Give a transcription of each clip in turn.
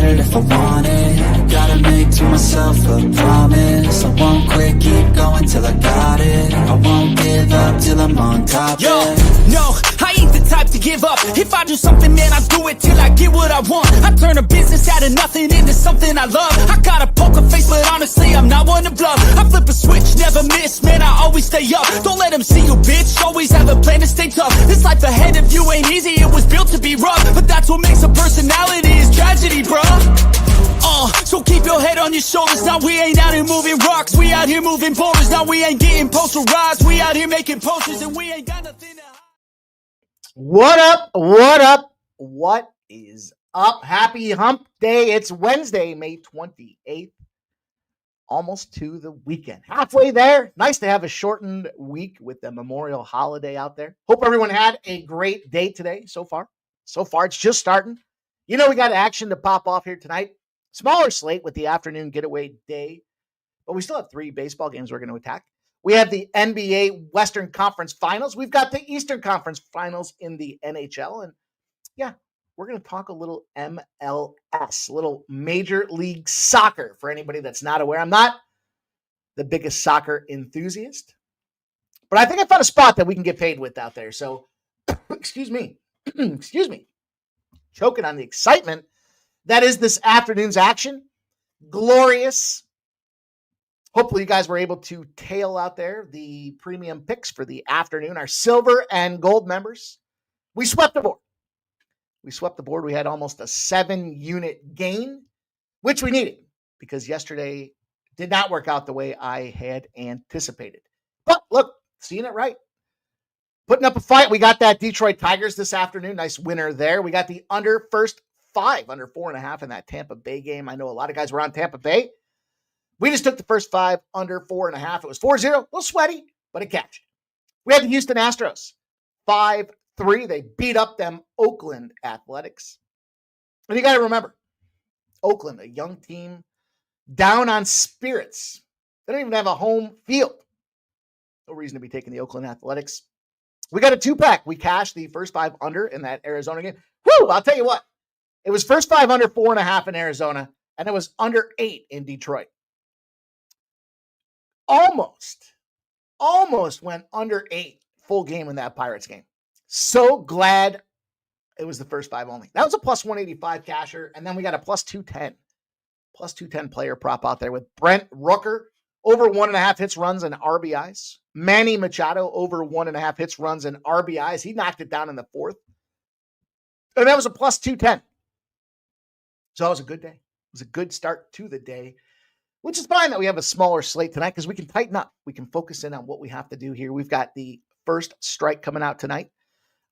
it if I want it. Gotta make to myself a promise. I won't quit, keep going till I got it. I won't give up till I'm on top. Yo, no, I ain't the type to give up. If I do something, man, I do it till I get what I want. I turn a business out of nothing into something I love. I got a poker face, but honestly, I'm not one to bluff. I flip a switch, never miss, man, I always stay up. Don't let them see you, bitch, always have a plan to stay tough. This life ahead of you ain't easy, it was built to be rough. But that's what makes a personality, is tragedy, bruh. So keep your head on your shoulders. Now we ain't out here moving rocks, we out here moving boulders. Now we ain't getting posterized, we out here making posters, and we ain't got nothing to hide. What up? What up? What is up? Happy hump day. It's Wednesday, May 28th. Almost to the weekend. Halfway there. Nice to have a shortened week with the Memorial holiday out there. Hope everyone had a great day today so far. So far, it's just starting. You know, we got action to pop off here tonight. Smaller slate with the afternoon getaway day. But we still have 3 baseball games we're going to attack. We have the NBA Western Conference Finals. We've got the Eastern Conference Finals in the NHL. And yeah, we're going to talk a little MLS, a little Major League Soccer for anybody that's not aware. I'm not the biggest soccer enthusiast, but I think I found a spot that we can get paid with out there. So, excuse me, choking on the excitement that is this afternoon's action. Glorious. Hopefully you guys were able to tail out there the premium picks for the afternoon. Our silver and gold members, we swept the board. We had almost a 7-unit gain, which we needed because yesterday did not work out the way I had anticipated. But look, seeing it right. Putting up a fight. We got that Detroit Tigers this afternoon. Nice winner there. We got the under 4.5 in that Tampa Bay game. I know a lot of guys were on Tampa Bay. We just took the first 5 under 4.5. It was 4-0. A little sweaty, but it cashed. We had the Houston Astros. 5-3. They beat up them Oakland Athletics. And you got to remember, Oakland, a young team, down on spirits. They don't even have a home field. No reason to be taking the Oakland Athletics. We got a 2-pack. We cashed the first 5 under in that Arizona game. Whew, I'll tell you what. It was first 5 under 4.5 in Arizona, and it was under 8 in Detroit. Almost went under 8 full game in that Pirates game. So glad it was the first 5 only. That was a plus 185 casher, and then we got a plus 210. Plus 210 player prop out there with Brent Rooker over 1.5 hits, runs, and RBIs. Manny Machado over 1.5 hits, runs, and RBIs. He knocked it down in the 4th. And that was a plus 210. So that was a good day. It was a good start to the day, which is fine that we have a smaller slate tonight because we can tighten up. We can focus in on what we have to do here. We've got the first strike coming out tonight.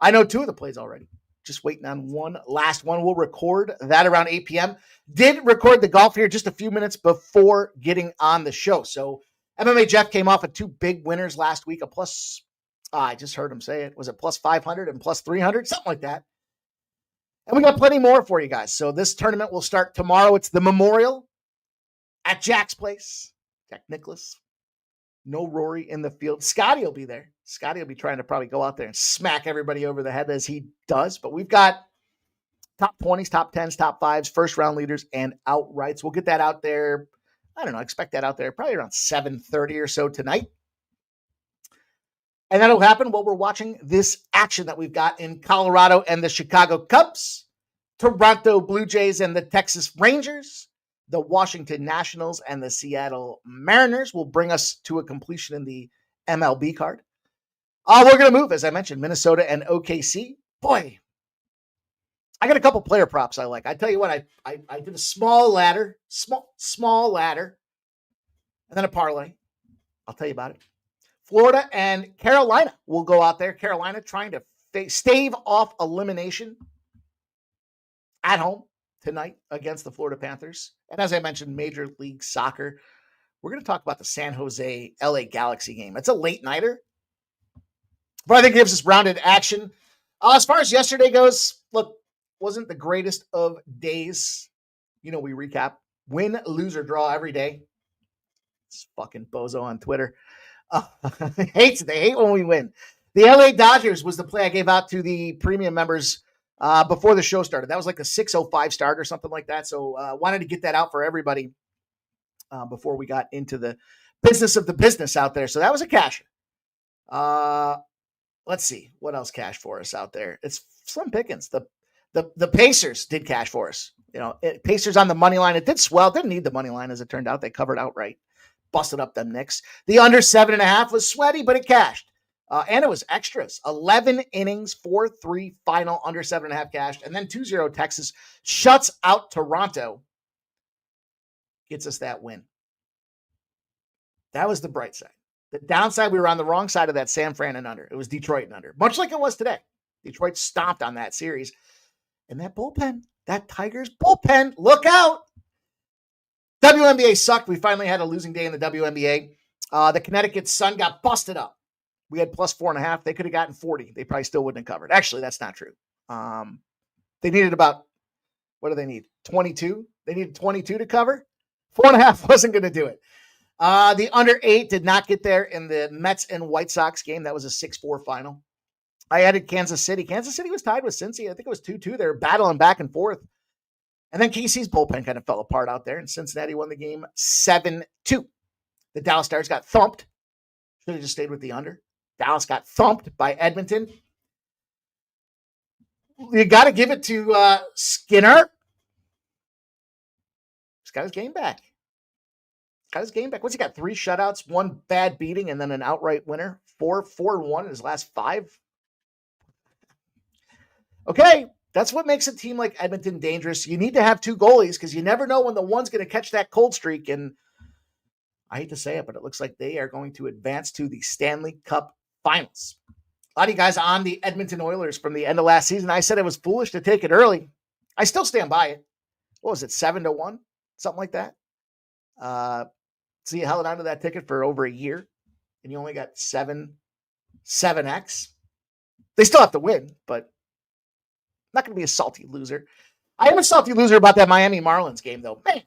I know 2 of the plays already. Just waiting on one last one. We'll record that around 8 p.m. Did record the golf here just a few minutes before getting on the show. So MMA Jeff came off of 2 big winners last week. A plus, I just heard him say it. Was it plus 500 and plus 300? Something like that. And we got plenty more for you guys. So this tournament will start tomorrow. It's the Memorial at Jack's place. Jack Nicklaus. No Rory in the field. Scotty will be there. Scotty will be trying to probably go out there and smack everybody over the head as he does. But we've got top 20s, top 10s, top 5s, first round leaders, and outrights. We'll get that out there. I don't know. Expect that out there probably around 7:30 or so tonight. And that'll happen while we're watching this action that we've got in Colorado and the Chicago Cubs, Toronto Blue Jays and the Texas Rangers, the Washington Nationals and the Seattle Mariners will bring us to a completion in the MLB card. We're going to move, as I mentioned, Minnesota and OKC. Boy, I got a couple player props I like. I tell you what, I did a small ladder, small ladder, and then a parlay. I'll tell you about it. Florida and Carolina will go out there. Carolina trying to stave off elimination at home tonight against the Florida Panthers. And as I mentioned, Major League Soccer. We're going to talk about the San Jose LA Galaxy game. It's a late nighter, but I think it gives us rounded action. As far as yesterday goes, look, wasn't the greatest of days. You know, we recap win, lose, or draw every day. It's fucking bozo on Twitter. They hate when we win. The LA Dodgers was the play I gave out to the premium members before the show started. That was like a 6:05 start or something like that. So wanted to get that out for everybody before we got into the business of the business out there. So that was a casher. Let's see what else cashed for us out there. It's slim pickings. The Pacers did cash for us. Pacers on the money line. It did swell. Didn't need the money line as it turned out. They covered outright. Busted up them Knicks. The under 7.5 was sweaty, but it cashed. And it was extras. 11 innings, 4-3 final, under 7.5 cashed. And then 2-0 Texas shuts out Toronto. Gets us that win. That was the bright side. The downside, we were on the wrong side of that San Fran and under. It was Detroit and under. Much like it was today. Detroit stomped on that series. And that bullpen, that Tigers bullpen, look out. WNBA sucked. We finally had a losing day in the WNBA. The Connecticut Sun got busted up. We had plus 4.5. They could have gotten 40. They probably still wouldn't have covered. Actually, that's not true. They needed about, what do they need? 22? They needed 22 to cover. 4.5 wasn't going to do it. The under 8 did not get there in the Mets and White Sox game. That was a 6-4 final. I added Kansas City. Kansas City was tied with Cincy. I think it was 2-2. They were battling back and forth. And then KC's bullpen kind of fell apart out there, and Cincinnati won the game 7-2. The Dallas Stars got thumped. Should have just stayed with the under. Dallas got thumped by Edmonton. You got to give it to Skinner. He's got his game back. What's he got? 3 shutouts, 1 bad beating, and then an outright winner. 4-1 in his last 5. Okay, that's what makes a team like Edmonton dangerous. You need to have 2 goalies because you never know when the one's going to catch that cold streak. And I hate to say it, but it looks like they are going to advance to the Stanley Cup Finals. A lot of you guys on the Edmonton Oilers from the end of last season. I said it was foolish to take it early. I still stand by it. What was it, 7-1? Something like that. So you held on to that ticket for over a year, and you only got 7x. They still have to win, but not going to be a salty loser. I am a salty loser about that Miami Marlins game, though. Man,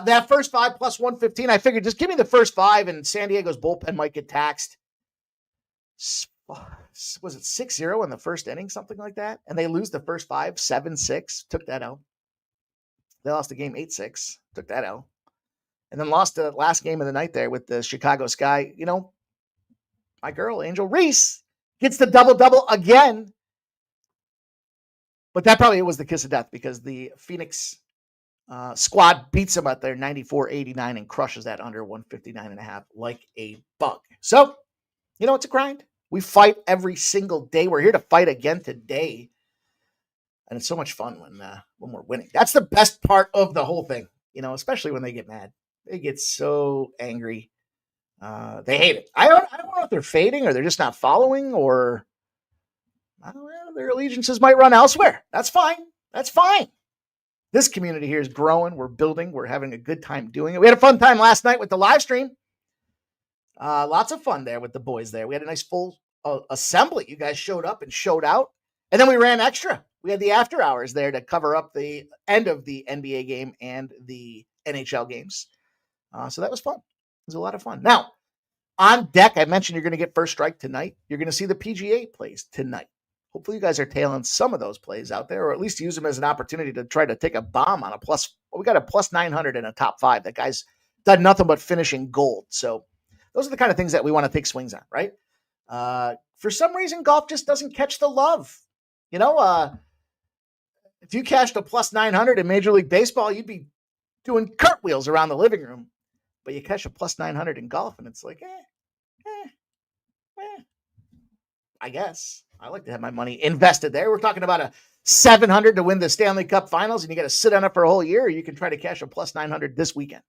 that first 5 plus 115, I figured just give me the first 5, and San Diego's bullpen might get taxed. Was it 6-0 in the first inning, something like that? And they lose the first 5, 7-6, took that out. They lost the game 8-6, took that out. And then lost the last game of the night there with the Chicago Sky. My girl, Angel Reese, gets the double-double again. But that probably was the kiss of death because the Phoenix squad beats them at their 94-89 and crushes that under 159.5 like a bug. So, it's a grind. We fight every single day. We're here to fight again today. And it's so much fun when we're winning. That's the best part of the whole thing, especially when they get mad. They get so angry. They hate it. I don't know if they're fading or they're just not following or I don't know, their allegiances might run elsewhere. That's fine. This community here is growing. We're building. We're having a good time doing it. We had a fun time last night with the live stream. Lots of fun there with the boys there. We had a nice full assembly. You guys showed up and showed out. And then we ran extra. We had the after hours there to cover up the end of the NBA game and the NHL games. So that was fun. It was a lot of fun. Now, on deck, I mentioned you're going to get first strike tonight. You're going to see the PGA plays tonight. Hopefully you guys are tailing some of those plays out there, or at least use them as an opportunity to try to take a bomb on a plus. Well, we got a plus 900 in a top 5. That guy's done nothing but finishing gold. So those are the kind of things that we want to take swings on, right? For some reason, golf just doesn't catch the love. If you cashed a plus 900 in Major League Baseball, you'd be doing cartwheels around the living room. But you catch a plus 900 in golf, and it's like, I guess. I like to have my money invested there. We're talking about a 700 to win the Stanley Cup Finals, and you got to sit on it for a whole year, or you can try to cash a plus 900 this weekend.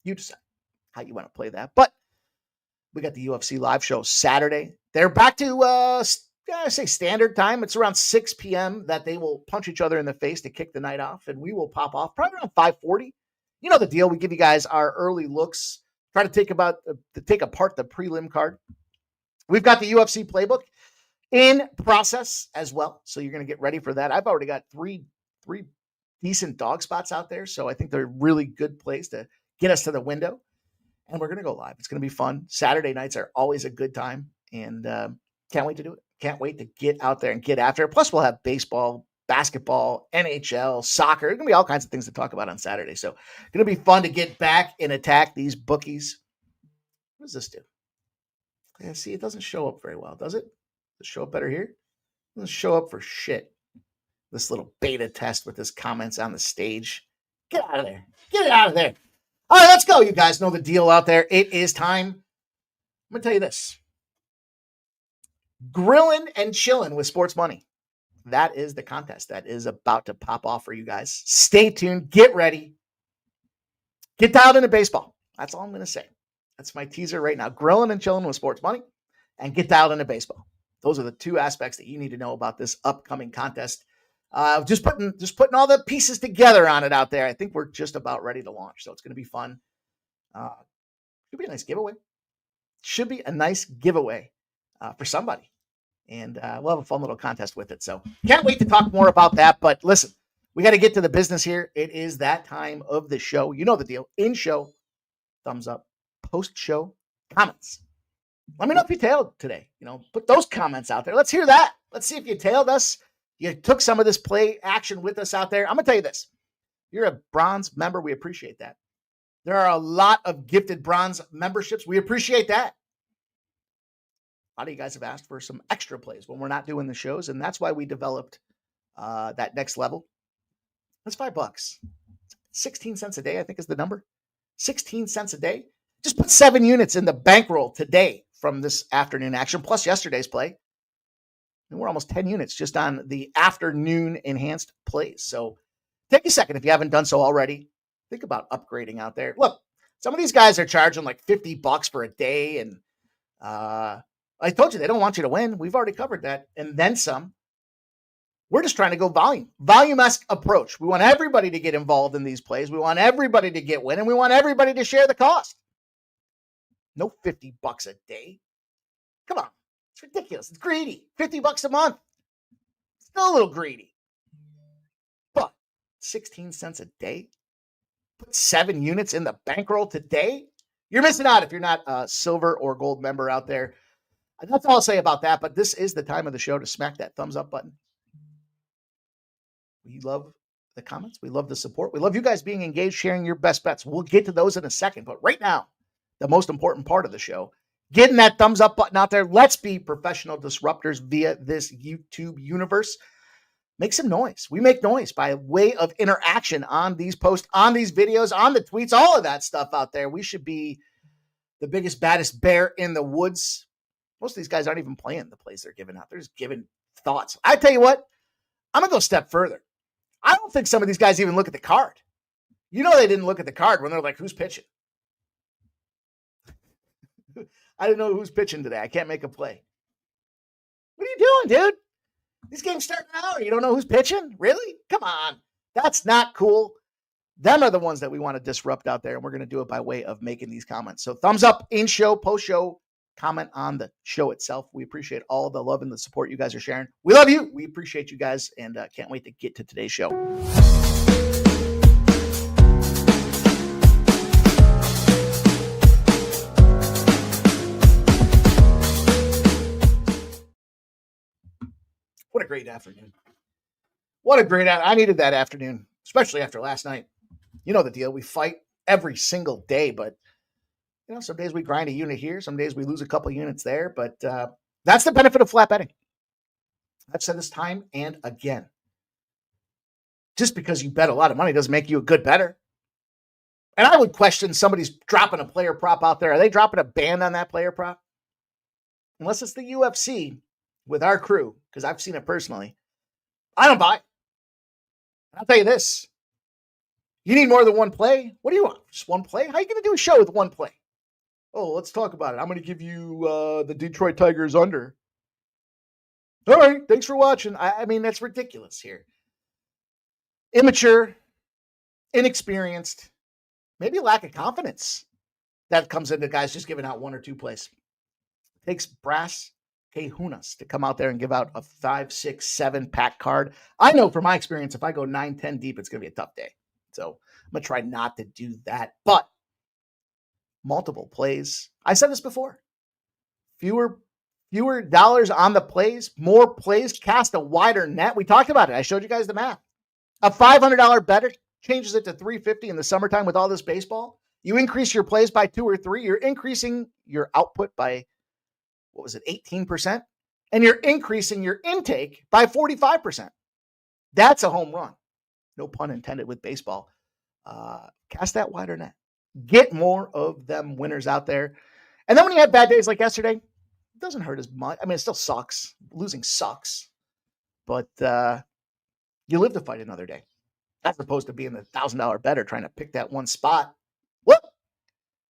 You decide how you want to play that. But we got the UFC live show Saturday. They're back to, I say standard time. It's around 6 p.m. that they will punch each other in the face to kick the night off, and we will pop off probably around 5:40. You know the deal. We give you guys our early looks, try to take apart the prelim card. We've got the UFC playbook in process as well, so you're going to get ready for that. I've already got three decent dog spots out there, so I think they're a really good place to get us to the window, and we're going to go live. It's going to be fun. Saturday nights are always a good time, and can't wait to do it. Can't wait to get out there and get after it. Plus, we'll have baseball, basketball, NHL, soccer. There's going to be all kinds of things to talk about on Saturday. So it's going to be fun to get back and attack these bookies. What does this do? Yeah, see, it doesn't show up very well, does it? Does it show up better here? It doesn't show up for shit. This little beta test with his comments on the stage. Get out of there. Get it out of there. All right, let's go. You guys know the deal out there. It is time. I'm going to tell you this. Grilling and chilling with sports money. That is the contest that is about to pop off for you guys. Stay tuned. Get ready. Get dialed into baseball. That's all I'm going to say. That's my teaser right now. Grilling and chilling with sports money and get dialed into baseball. Those are the two aspects that you need to know about this upcoming contest. Just putting all the pieces together on it out there. I think we're just about ready to launch. So it's going to be fun. Should be a nice giveaway. Should be a nice giveaway for somebody. And we'll have a fun little contest with it. So can't wait to talk more about that. But listen, we got to get to the business here. It is that time of the show. You know the deal. In show, thumbs up. Post show, comments. Let me know if you tailed today. Put those comments out there. Let's hear that. Let's see if you tailed us. You took some of this play action with us out there. I'm going to tell you this. You're a bronze member. We appreciate that. There are a lot of gifted bronze memberships. We appreciate that. A lot of you guys have asked for some extra plays when we're not doing the shows, and that's why we developed that next level. That's $5. 16 cents a day, I think is the number. 16 cents a day. Just put 7 units in the bankroll today from this afternoon action, plus yesterday's play. And we're almost 10 units just on the afternoon enhanced plays. So take a second if you haven't done so already. Think about upgrading out there. Look, some of these guys are charging like $50 for a day. And I told you, they don't want you to win. We've already covered that. And then some. We're just trying to go volume-esque approach. We want everybody to get involved in these plays. We want everybody to get win, and we want everybody to share the cost. No $50 a day. Come on. It's ridiculous. It's greedy. $50 a month. Still a little greedy. But 16 cents a day? Put 7 units in the bankroll today? You're missing out if you're not a silver or gold member out there. And that's all I'll say about that, but this is the time of the show to smack that thumbs up button. We love the comments. We love the support. We love you guys being engaged, sharing your best bets. We'll get to those in a second, but right now, the most important part of the show, getting that thumbs up button out there. Let's be professional disruptors via this YouTube universe. Make some noise. We make noise by way of interaction on these posts, on these videos, on the tweets, all of that stuff out there. We should be the biggest, baddest bear in the woods. Most of these guys aren't even playing the plays they're giving out. They're just giving thoughts. I tell you what, I'm going to go a step further. I don't think some of these guys even look at the card. They didn't look at the card when they're like, who's pitching? I didn't know who's pitching today. I can't make a play. What are you doing, dude? These games starting out. You don't know who's pitching? Really? Come on. That's not cool. Them are the ones that we want to disrupt out there, and we're going to do it by way of making these comments. So thumbs up, in-show, post-show, comment on the show itself. We appreciate all the love and the support you guys are sharing. We love you. We appreciate you guys, and can't wait to get to today's show. What a great afternoon. I needed that afternoon, especially after last night. You know the deal. We fight every single day, but some days we grind a unit here. Some days we lose a couple units there, but that's the benefit of flat betting. I've said this time and again. Just because you bet a lot of money doesn't make you a good bettor. And I would question somebody's dropping a player prop out there. Are they dropping a band on that player prop? Unless it's the UFC with our crew, because I've seen it personally. I don't buy it. I'll tell you this. You need more than one play? What do you want? Just one play? How are you going to do a show with one play? Oh, let's talk about it. I'm going to give you the Detroit Tigers under. All right, thanks for watching. I mean, that's ridiculous here. Immature, inexperienced, maybe lack of confidence that comes into guys just giving out 1 or 2 plays. It takes brass kahunas to come out there and give out a 5, 6, 7 pack card. I know from my experience, if I go 9, 10 deep, it's going to be a tough day. So I'm going to try not to do that. But multiple plays. I said this before. Fewer Fewer dollars on the plays, more plays, cast a wider net. We talked about it. I showed you guys the math. A $500 bettor changes it to $350 in the summertime with all this baseball. You increase your plays by 2 or 3. You're increasing your output by, 18%? And you're increasing your intake by 45%. That's a home run. No pun intended with baseball. Cast that wider net. Get more of them winners out there. And then when you have bad days like yesterday, it doesn't hurt as much. I mean, it still sucks. Losing sucks. But you live to fight another day. As opposed to being the $1,000 bettor trying to pick that one spot. Whoop!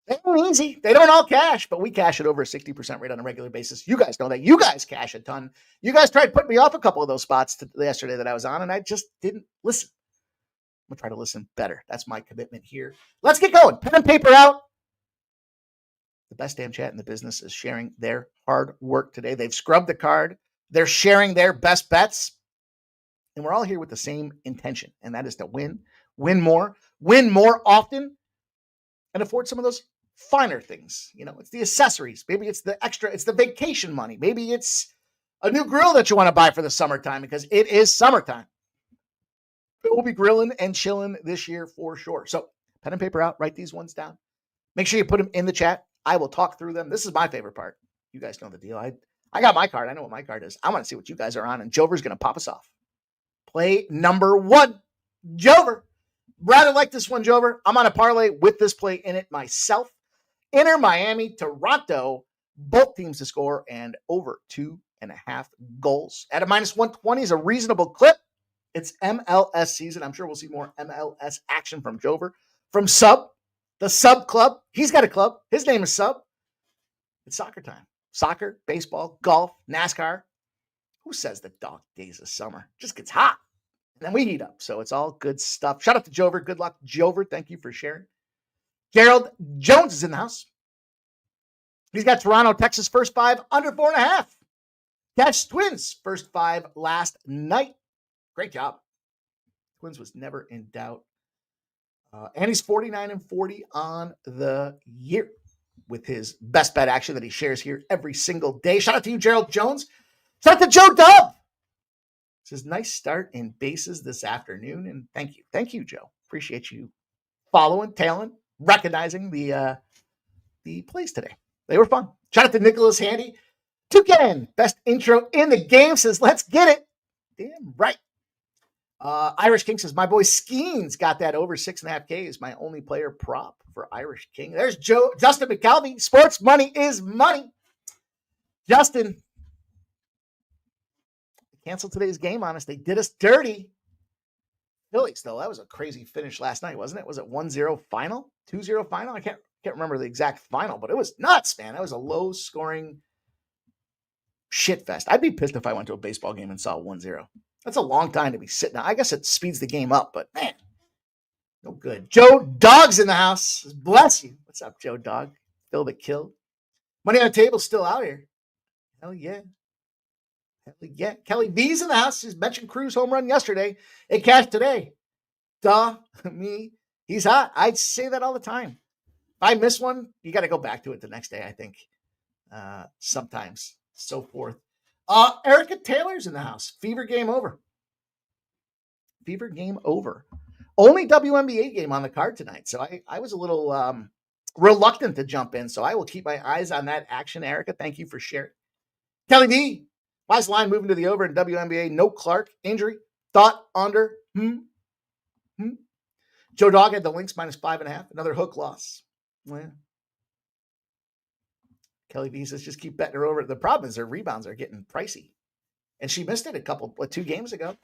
They ain't easy. They don't all cash, but we cash it over a 60% rate on a regular basis. You guys know that. You guys cash a ton. You guys tried putting me off a couple of those spots yesterday that I was on, and I just didn't listen. I'm going to try to listen better. That's my commitment here. Let's get going. Pen and paper out. The best damn chat in the business is sharing their hard work today. They've scrubbed the card. They're sharing their best bets. And we're all here with the same intention, and that is to win more often, and afford some of those finer things. You know, it's the accessories. Maybe it's the extra, it's the vacation money. Maybe it's a new grill that you want to buy for the summertime because it is summertime. But we'll be grilling and chilling this year for sure. So pen and paper out, write these ones down. Make sure you put them in the chat. I will talk through them. This is my favorite part. You guys know the deal. I got my card. I know what my card is. I want to see what you guys are on, and Jover's going to pop us off. Play number 1, Jover. Rather like this one, Jover. I'm on a parlay with this play in it myself. Inter Miami, Toronto, both teams to score and over 2.5 goals. At a -120 is a reasonable clip. It's MLS season. I'm sure we'll see more MLS action from Jover. From Sub, the Sub Club. He's got a club. His name is Sub. It's soccer time. Soccer, baseball, golf, NASCAR. Who says the dog days of summer? Just gets hot. And then we heat up. So it's all good stuff. Shout out to Jover. Good luck, Jover. Thank you for sharing. Gerald Jones is in the house. He's got Toronto, Texas first 5 under 4.5. Catch Twins first 5 last night. Great job. Twins was never in doubt. And he's 49-40 on the year with his best bet action that he shares here every single day. Shout out to you, Gerald Jones. Shout out to Joe Dub. It says, nice start in bases this afternoon. And thank you. Thank you, Joe. Appreciate you following, tailing, recognizing the plays today. They were fun. Shout out to Nicholas Handy. Toucan, best intro in the game, says, let's get it. Damn right. Irish King says, my boy Skeens got that over 6.5K is my only player prop for Irish King. There's Justin McCalvey. Sports money is money. Justin, canceled today's game on us. They did us dirty. Phillies, though, that was a crazy finish last night, wasn't it? Was it 1-0 final? 2-0 final? I can't remember the exact final, but it was nuts, man. That was a low-scoring shit fest. I'd be pissed if I went to a baseball game and saw 1-0. That's a long time to be sitting. I guess it speeds the game up, but man, no good. Joe Dog's in the house. Bless you. What's up, Joe Dog? Phil the Kill. Money on the table's still out here. Hell yeah. Hell yeah. Kelly B's in the house. He's mentioned Cruz home run yesterday. It cashed today. Duh, me. He's hot. I say that all the time. If I miss one, you got to go back to it the next day, I think. Sometimes. So forth. Erica Taylor's in the house. Fever game over. Fever game over. Only WNBA game on the card tonight. So I was a little reluctant to jump in. So I will keep my eyes on that action, Erica. Thank you for sharing. Kelly D. Why is the line moving to the over in WNBA? No Clark. Injury. Thought under. Joe Dog had the Lynx -5.5. Another hook loss. Well, yeah. Kelly V says, just keep betting her over. The problem is her rebounds are getting pricey. And she missed it 2 games ago.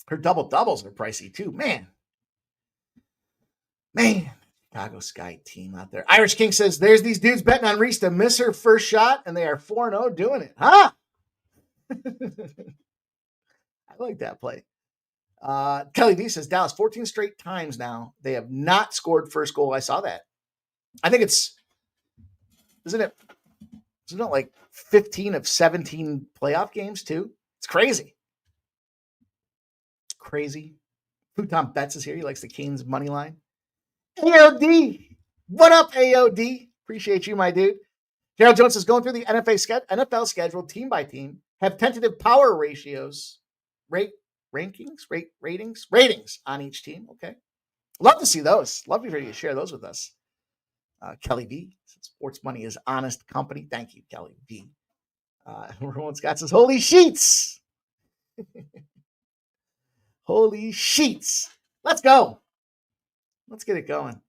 Her double-doubles are pricey too. Man. Chicago Sky team out there. Irish King says, there's these dudes betting on Reese to miss her first shot, and they are 4-0 doing it. Huh? I like that play. Kelly V says, Dallas, 14 straight times now. They have not scored first goal. I saw that. I think isn't it like 15 of 17 playoff games too? It's crazy. It's crazy. Futon Betts is here. He likes the Canes money line. AOD. What up, AOD? Appreciate you, my dude. Gerald Jones is going through the NFL schedule team by team, have tentative power ratios, ratings on each team. Okay. Love to see those. Love for you to share those with us. Kelly V. Sports Money is honest company. Thank you, Kelly V. Everyone Scott says, holy sheets. Holy sheets. Let's go. Let's get it going.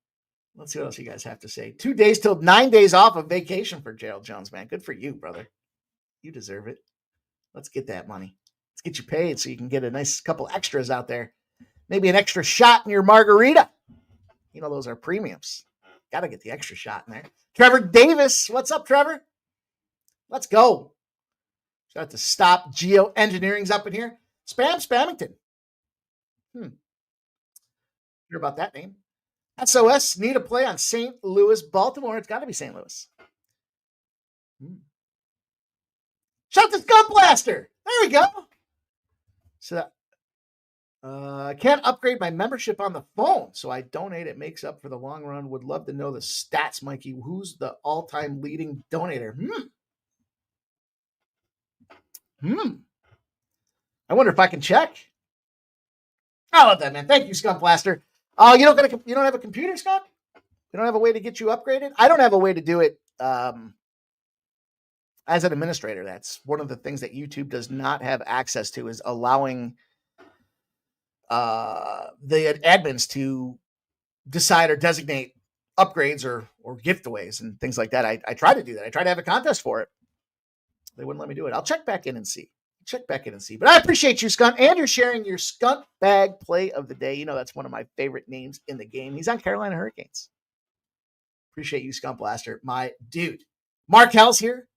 Let's see what else you guys have to say. 2 days till 9 days off of vacation for Gerald Jones, man. Good for you, brother. You deserve it. Let's get that money. Let's get you paid so you can get a nice couple extras out there. Maybe an extra shot in your margarita. You know, those are premiums. Got to get the extra shot in there. Trevor Davis. What's up, Trevor? Let's go. Shout out to Stop Geoengineering's up in here. Spammington. Hear about that name. SOS need a play on St. Louis, Baltimore. It's got to be St. Louis. Shout out to Gun Blaster. There we go. So, can't upgrade my membership on the phone, so I donate. It makes up for the long run. Would love to know the stats, Mikey. Who's the all-time leading donator? I wonder if I can check. I love that, man. Thank you, Scum Blaster. Oh, you don't have a computer, Scott? You don't have a way to get you upgraded? I don't have a way to do it as an administrator. That's one of the things that YouTube does not have access to, is allowing the admins to decide or designate upgrades or giveaways and things like that. I tried to do that. I tried to have a contest for it. They wouldn't let me do it. I'll check back in and see. But I appreciate you, Skunt, and you're sharing your Skunt Bag play of the day. You know, that's one of my favorite names in the game. He's on Carolina Hurricanes. Appreciate you, Skunt Blaster, my dude. Mark Hell's here.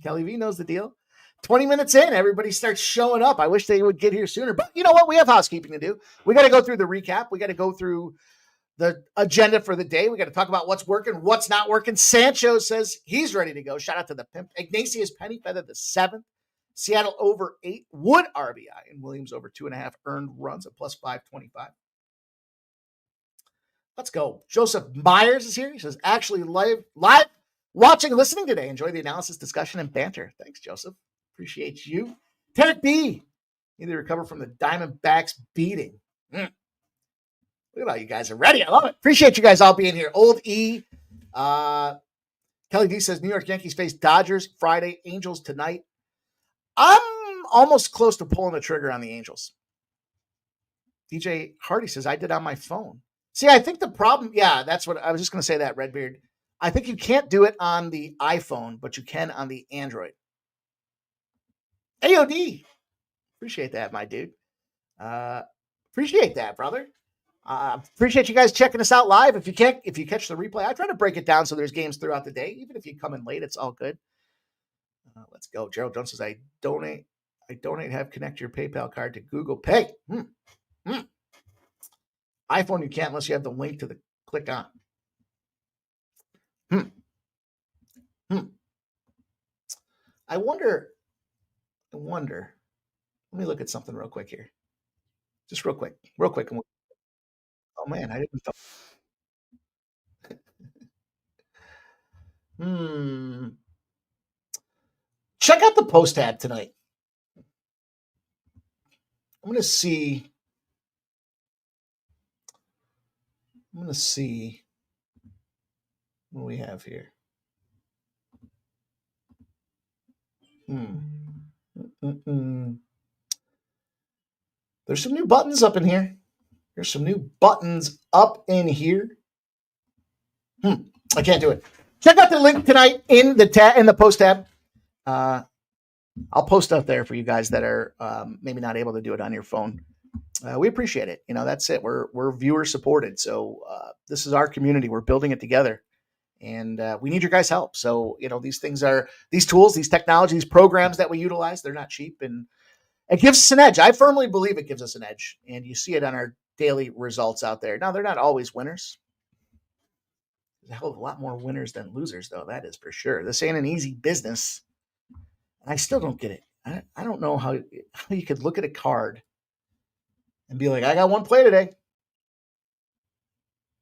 Kelly V knows the deal. 20 minutes in, everybody starts showing up. I wish they would get here sooner, but you know what? We have housekeeping to do. We got to go through the recap. We got to go through the agenda for the day. We got to talk about what's working, what's not working. Sancho says he's ready to go. Shout out to the pimp. Ignatius Pennyfeather, the 7th. Seattle over 8. Wood RBI. And Williams over 2.5 earned runs at plus 525. Let's go. Joseph Myers is here. He says, actually live watching and listening today. Enjoy the analysis, discussion, and banter. Thanks, Joseph. Appreciate you. Tarek B. Need to recover from the Diamondbacks beating. Look at all you guys are ready. I love it. Appreciate you guys all being here. Old E. Kelly D says New York Yankees face Dodgers Friday, Angels tonight. I'm almost close to pulling the trigger on the Angels. DJ Hardy says I did on my phone. See, I think the problem, that's what I was just going to say, that Redbeard. I think you can't do it on the iPhone, but you can on the Android. AOD. Appreciate that, my dude. Appreciate that, brother. Appreciate you guys checking us out live. If you catch the replay, I try to break it down so there's games throughout the day. Even if you come in late, it's all good. Let's go. Gerald Jones says, I donate, have connect your PayPal card to Google Pay. iPhone, you can't unless you have the link to the click on. I wonder. Let me look at something real quick here. Just real quick. Oh man, I didn't know. Check out the post tab tonight. I'm going to see what we have here. There's some new buttons up in here. There's some new buttons up in here. I can't do it. Check out the link tonight in the post tab. I'll post up there for you guys that are maybe not able to do it on your phone. We appreciate it. That's it. We're viewer supported. So this is our community. We're building it together, and we need your guys' help. So these tools, these technologies, these programs that we utilize. They're not cheap, and it gives us an edge. I firmly believe it gives us an edge, and you see it on our daily results out there. Now, they're not always winners. There's a hell of a lot more winners than losers, though. That is for sure. This ain't an easy business. And I still don't get it. I don't know how you could look at a card and be like, I got one play today.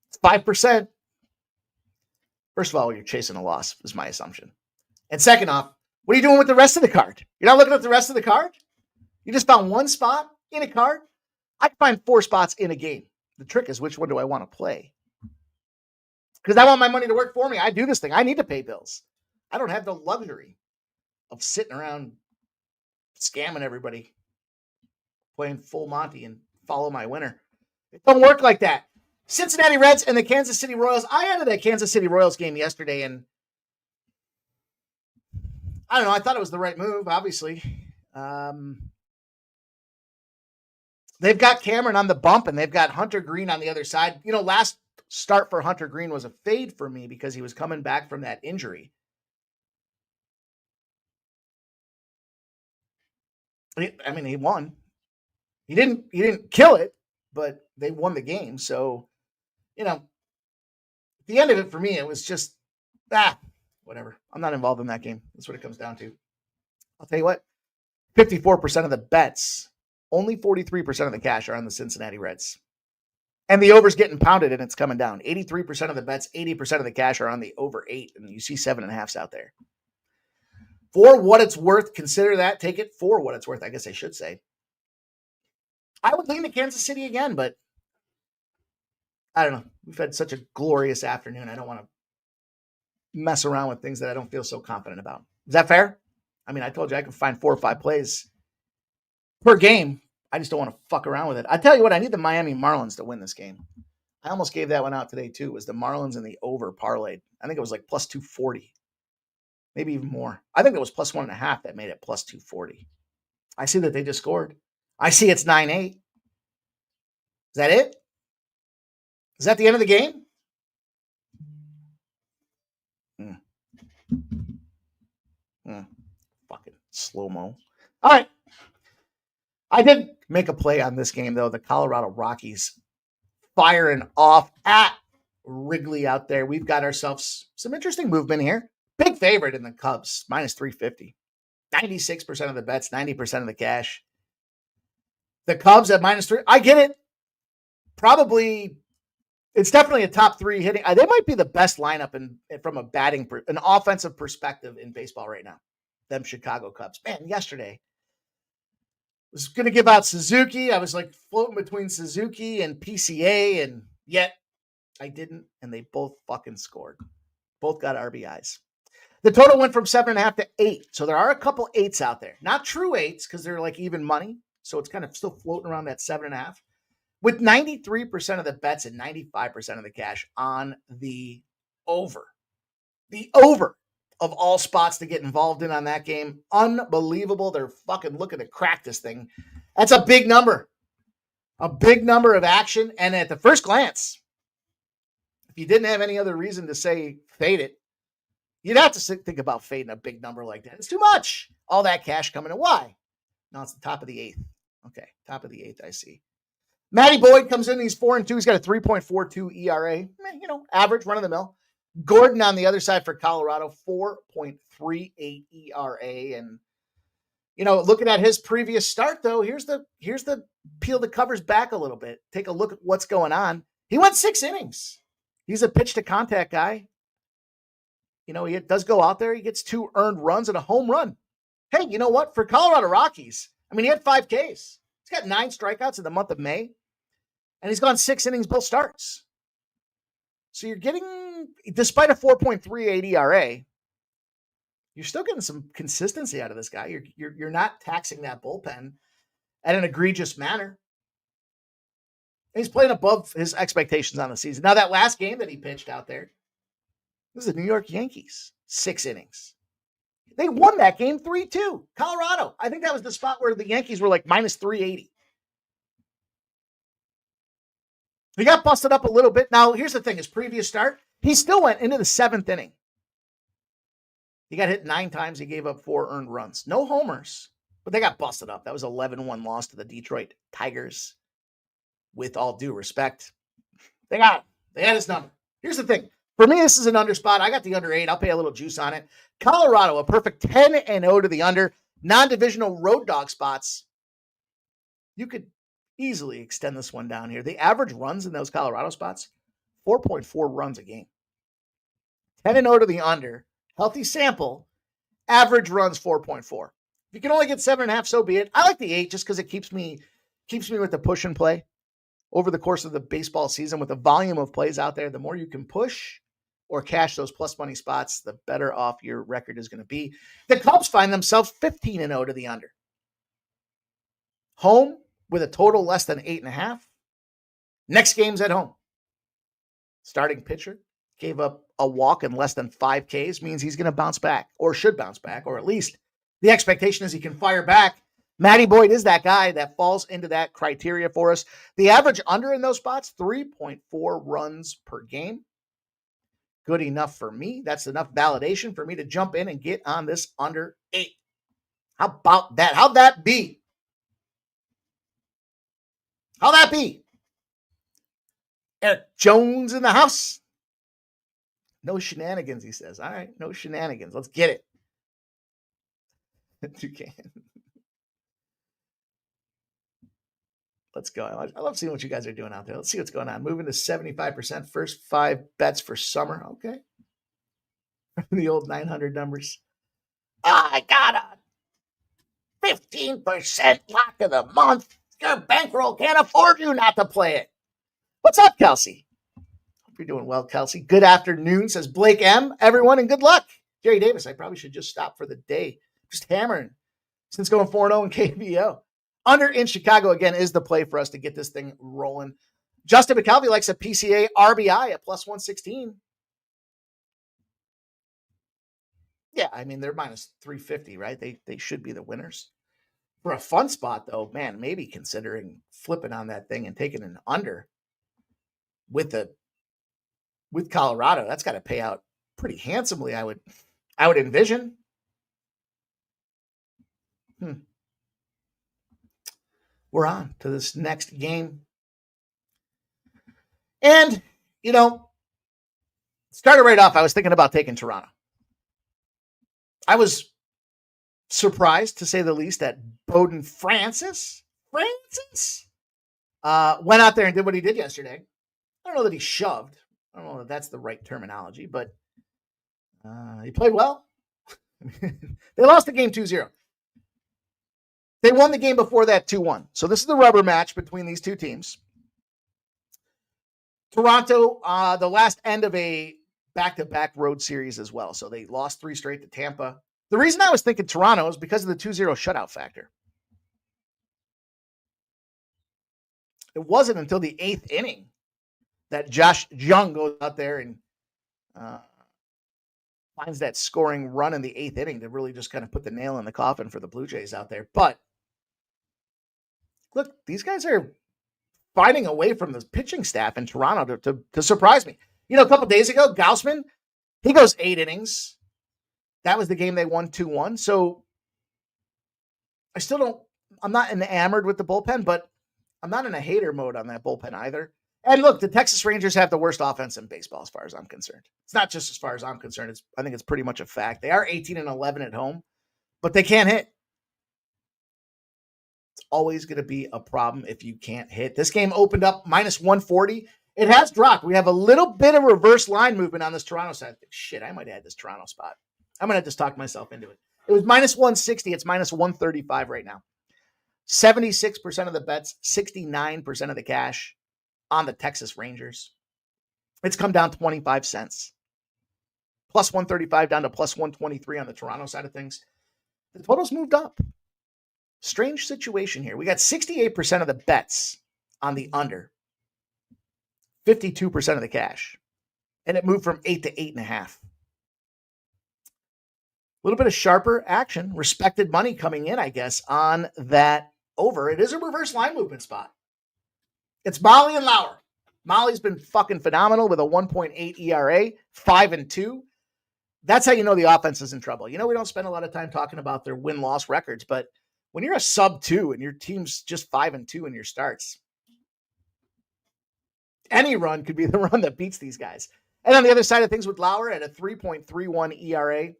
It's 5%. First of all, you're chasing a loss, is my assumption. And second off, what are you doing with the rest of the card? You're not looking at the rest of the card? You just found one spot in a card? I can find 4 spots in a game. The trick is, which one do I want to play? Because I want my money to work for me. I do this thing. I need to pay bills. I don't have the luxury of sitting around scamming everybody, playing full Monty and follow my winner. It don't work like that. Cincinnati Reds and the Kansas City Royals. I added that Kansas City Royals game yesterday, and I don't know. I thought it was the right move, obviously. They've got Cameron on the bump, and they've got Hunter Green on the other side. You know, last start for Hunter Green was a fade for me because he was coming back from that injury. I mean, he won. He didn't kill it, but they won the game. So, you know, at the end of it for me, it was just, whatever. I'm not involved in that game. That's what it comes down to. I'll tell you what, 54% of the bets, only 43% of the cash are on the Cincinnati Reds. And the over's getting pounded and it's coming down. 83% of the bets, 80% of the cash are on the over 8. And you see 7.5s out there. For what it's worth, consider that. Take it for what it's worth, I guess I should say. I would lean to Kansas City again, but I don't know. We've had such a glorious afternoon. I don't want to mess around with things that I don't feel so confident about. Is that fair? I mean, I told you I can find 4 or 5 plays per game. I just don't want to fuck around with it. I tell you what, I need the Miami Marlins to win this game. I almost gave that one out today too. It was the Marlins and the over parlayed. I think it was like plus 240. Maybe even more. I think it was plus 1.5 that made it plus 240. I see that they just scored. I see it's 9-8. Is that it? Is that the end of the game? Fucking slow-mo. All right. I did make a play on this game, though. The Colorado Rockies firing off at Wrigley out there. We've got ourselves some interesting movement here. Big favorite in the Cubs, minus 350. 96% of the bets, 90% of the cash. The Cubs at minus 3. I get it. Probably, it's definitely a top 3 hitting. They might be the best lineup from a batting, an offensive perspective in baseball right now. Them Chicago Cubs. Man, yesterday, I was going to give out Suzuki. I was like floating between Suzuki and PCA, and yet I didn't, and they both fucking scored. Both got RBIs. The total went from 7.5 to 8. So there are a couple 8s out there. Not true 8s because they're like even money. So it's kind of still floating around that 7.5. With 93% of the bets and 95% of the cash on the over. The over of all spots to get involved in on that game. Unbelievable. They're fucking looking to crack this thing. That's a big number. A big number of action. And at the first glance, if you didn't have any other reason to say fade it, you'd have to think about fading a big number like that. It's too much. All that cash coming in. Why? No, it's the top of the 8th. Okay, top of the 8th, I see. Matty Boyd comes in. He's 4-2. He's got a 3.42 ERA. You know, average, run of the mill. Gordon on the other side for Colorado, 4.38 ERA. And, you know, looking at his previous start, though, here's the peel the covers back a little bit. Take a look at what's going on. He went 6 innings. He's a pitch to contact guy. You know, he does go out there. He gets 2 earned runs and a home run. Hey, you know what? For Colorado Rockies, I mean, he had 5 Ks. He's got 9 strikeouts in the month of May, and he's gone 6 innings both starts. So you're getting, despite a 4.38 ERA, you're still getting some consistency out of this guy. You're not taxing that bullpen at an egregious manner. He's playing above his expectations on the season. Now, that last game that he pitched out there, this is the New York Yankees, 6 innings. They won that game 3-2. Colorado. I think that was the spot where the Yankees were like minus 380. He got busted up a little bit. Now, here's the thing. His previous start, he still went into the 7th inning. He got hit 9 times. He gave up 4 earned runs. No homers, but they got busted up. That was 11-1 loss to the Detroit Tigers. With all due respect, they got him. They had his number. Here's the thing. For me, this is an under spot. I got the under 8. I'll pay a little juice on it. Colorado, a perfect 10-0 to the under. Non-divisional road dog spots. You could easily extend this one down here. The average runs in those Colorado spots, 4.4 runs a game. 10-0 to the under, healthy sample, average runs 4.4. If you can only get 7.5, so be it. I like the 8 just because it keeps me with the push and play over the course of the baseball season. With the volume of plays out there, the more you can push or cash those plus money spots, the better off your record is going to be. The Cubs find themselves 15-0 to the under. Home with a total less than 8.5. Next game's at home. Starting pitcher gave up a walk in less than 5 Ks, means he's going to bounce back, or should bounce back, or at least the expectation is he can fire back. Matty Boyd is that guy that falls into that criteria for us. The average under in those spots, 3.4 runs per game. Good enough for me. That's enough validation for me to jump in and get on this under 8. How about that? How'd that be? How'd that be? Eric Jones in the house. No shenanigans, he says. All right, no shenanigans. Let's get it. You can. Let's go. I love seeing what you guys are doing out there. Let's see what's going on. Moving to 75%. First 5 bets for summer. Okay. The old 900 numbers. I got a 15% lock of the month. Your bankroll can't afford you not to play it. What's up, Kelsey? Hope you're doing well, Kelsey. Good afternoon, says Blake M. Everyone, and good luck. Jerry Davis, I probably should just stop for the day. Just hammering since going 4-0 in KBO. Under in Chicago, again, is the play for us to get this thing rolling. Justin McCalvey likes a PCA RBI at plus 116. Yeah, I mean, they're minus 350, right? They should be the winners. For a fun spot, though, man, maybe considering flipping on that thing and taking an under with Colorado. That's got to pay out pretty handsomely, I would envision. We're on to this next game. And, started right off, I was thinking about taking Toronto. I was surprised, to say the least, that Bowden Francis went out there and did what he did yesterday. I don't know that he shoved. I don't know that that's the right terminology, but he played well. They lost the game 2-0. They won the game before that 2-1. So this is the rubber match between these two teams. Toronto, the last end of a back-to-back road series as well. So they lost 3 straight to Tampa. The reason I was thinking Toronto is because of the 2-0 shutout factor. It wasn't until the 8th inning that Josh Jung goes out there and finds that scoring run in the 8th inning to really just kind of put the nail in the coffin for the Blue Jays out there. But look, these guys are finding a way from the pitching staff in Toronto to surprise me. A couple days ago, Gaussman, he goes 8 innings. That was the game they won 2-1. So I'm not enamored with the bullpen, but I'm not in a hater mode on that bullpen either. And look, the Texas Rangers have the worst offense in baseball as far as I'm concerned. It's not just as far as I'm concerned. I think it's pretty much a fact. They are 18-11 at home, but they can't hit. It's always going to be a problem if you can't hit. This game opened up minus 140. It has dropped. We have a little bit of reverse line movement on this Toronto side. Shit, I might add this Toronto spot. I'm going to just talk myself into it. It was minus 160. It's minus 135 right now. 76% of the bets, 69% of the cash on the Texas Rangers. It's come down 25 cents. Plus 135 down to plus 123 on the Toronto side of things. The total's moved up. Strange situation here. We got 68% of the bets on the under. 52% of the cash. And it moved from 8 to 8.5. A little bit of sharper action, respected money coming in, I guess, on that over. It is a reverse line movement spot. It's Molly and Lauer. Molly's been fucking phenomenal with a 1.8 ERA, 5-2. That's how you know the offense is in trouble. We don't spend a lot of time talking about their win-loss records, but when you're a sub-2 and your team's just 5-2 in your starts, any run could be the run that beats these guys. And on the other side of things with Lauer at a 3.31 ERA,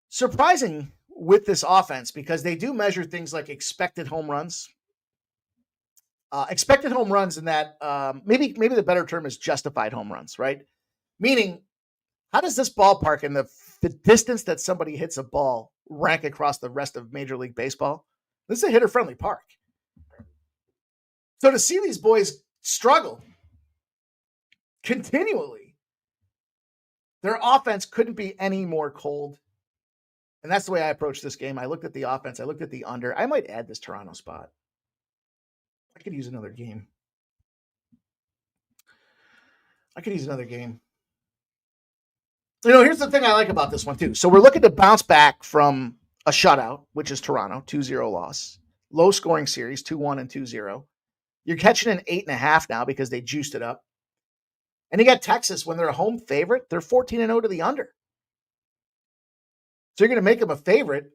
surprising with this offense because they do measure things like expected home runs. Expected home runs in that maybe the better term is justified home runs, right? Meaning, how does this ballpark and the distance that somebody hits a ball rank across the rest of Major League Baseball? This is a hitter-friendly park. So to see these boys struggle continually, their offense couldn't be any more cold. And that's the way I approached this game. I looked at the offense. I looked at the under. I might add this Toronto spot. I could use another game. Here's the thing I like about this one, too. So we're looking to bounce back from a shutout, which is Toronto, 2-0 loss. Low-scoring series, 2-1 and 2-0. You're catching an 8.5 now because they juiced it up. And you got Texas, when they're a home favorite, they're 14-0 to the under. So you're going to make them a favorite.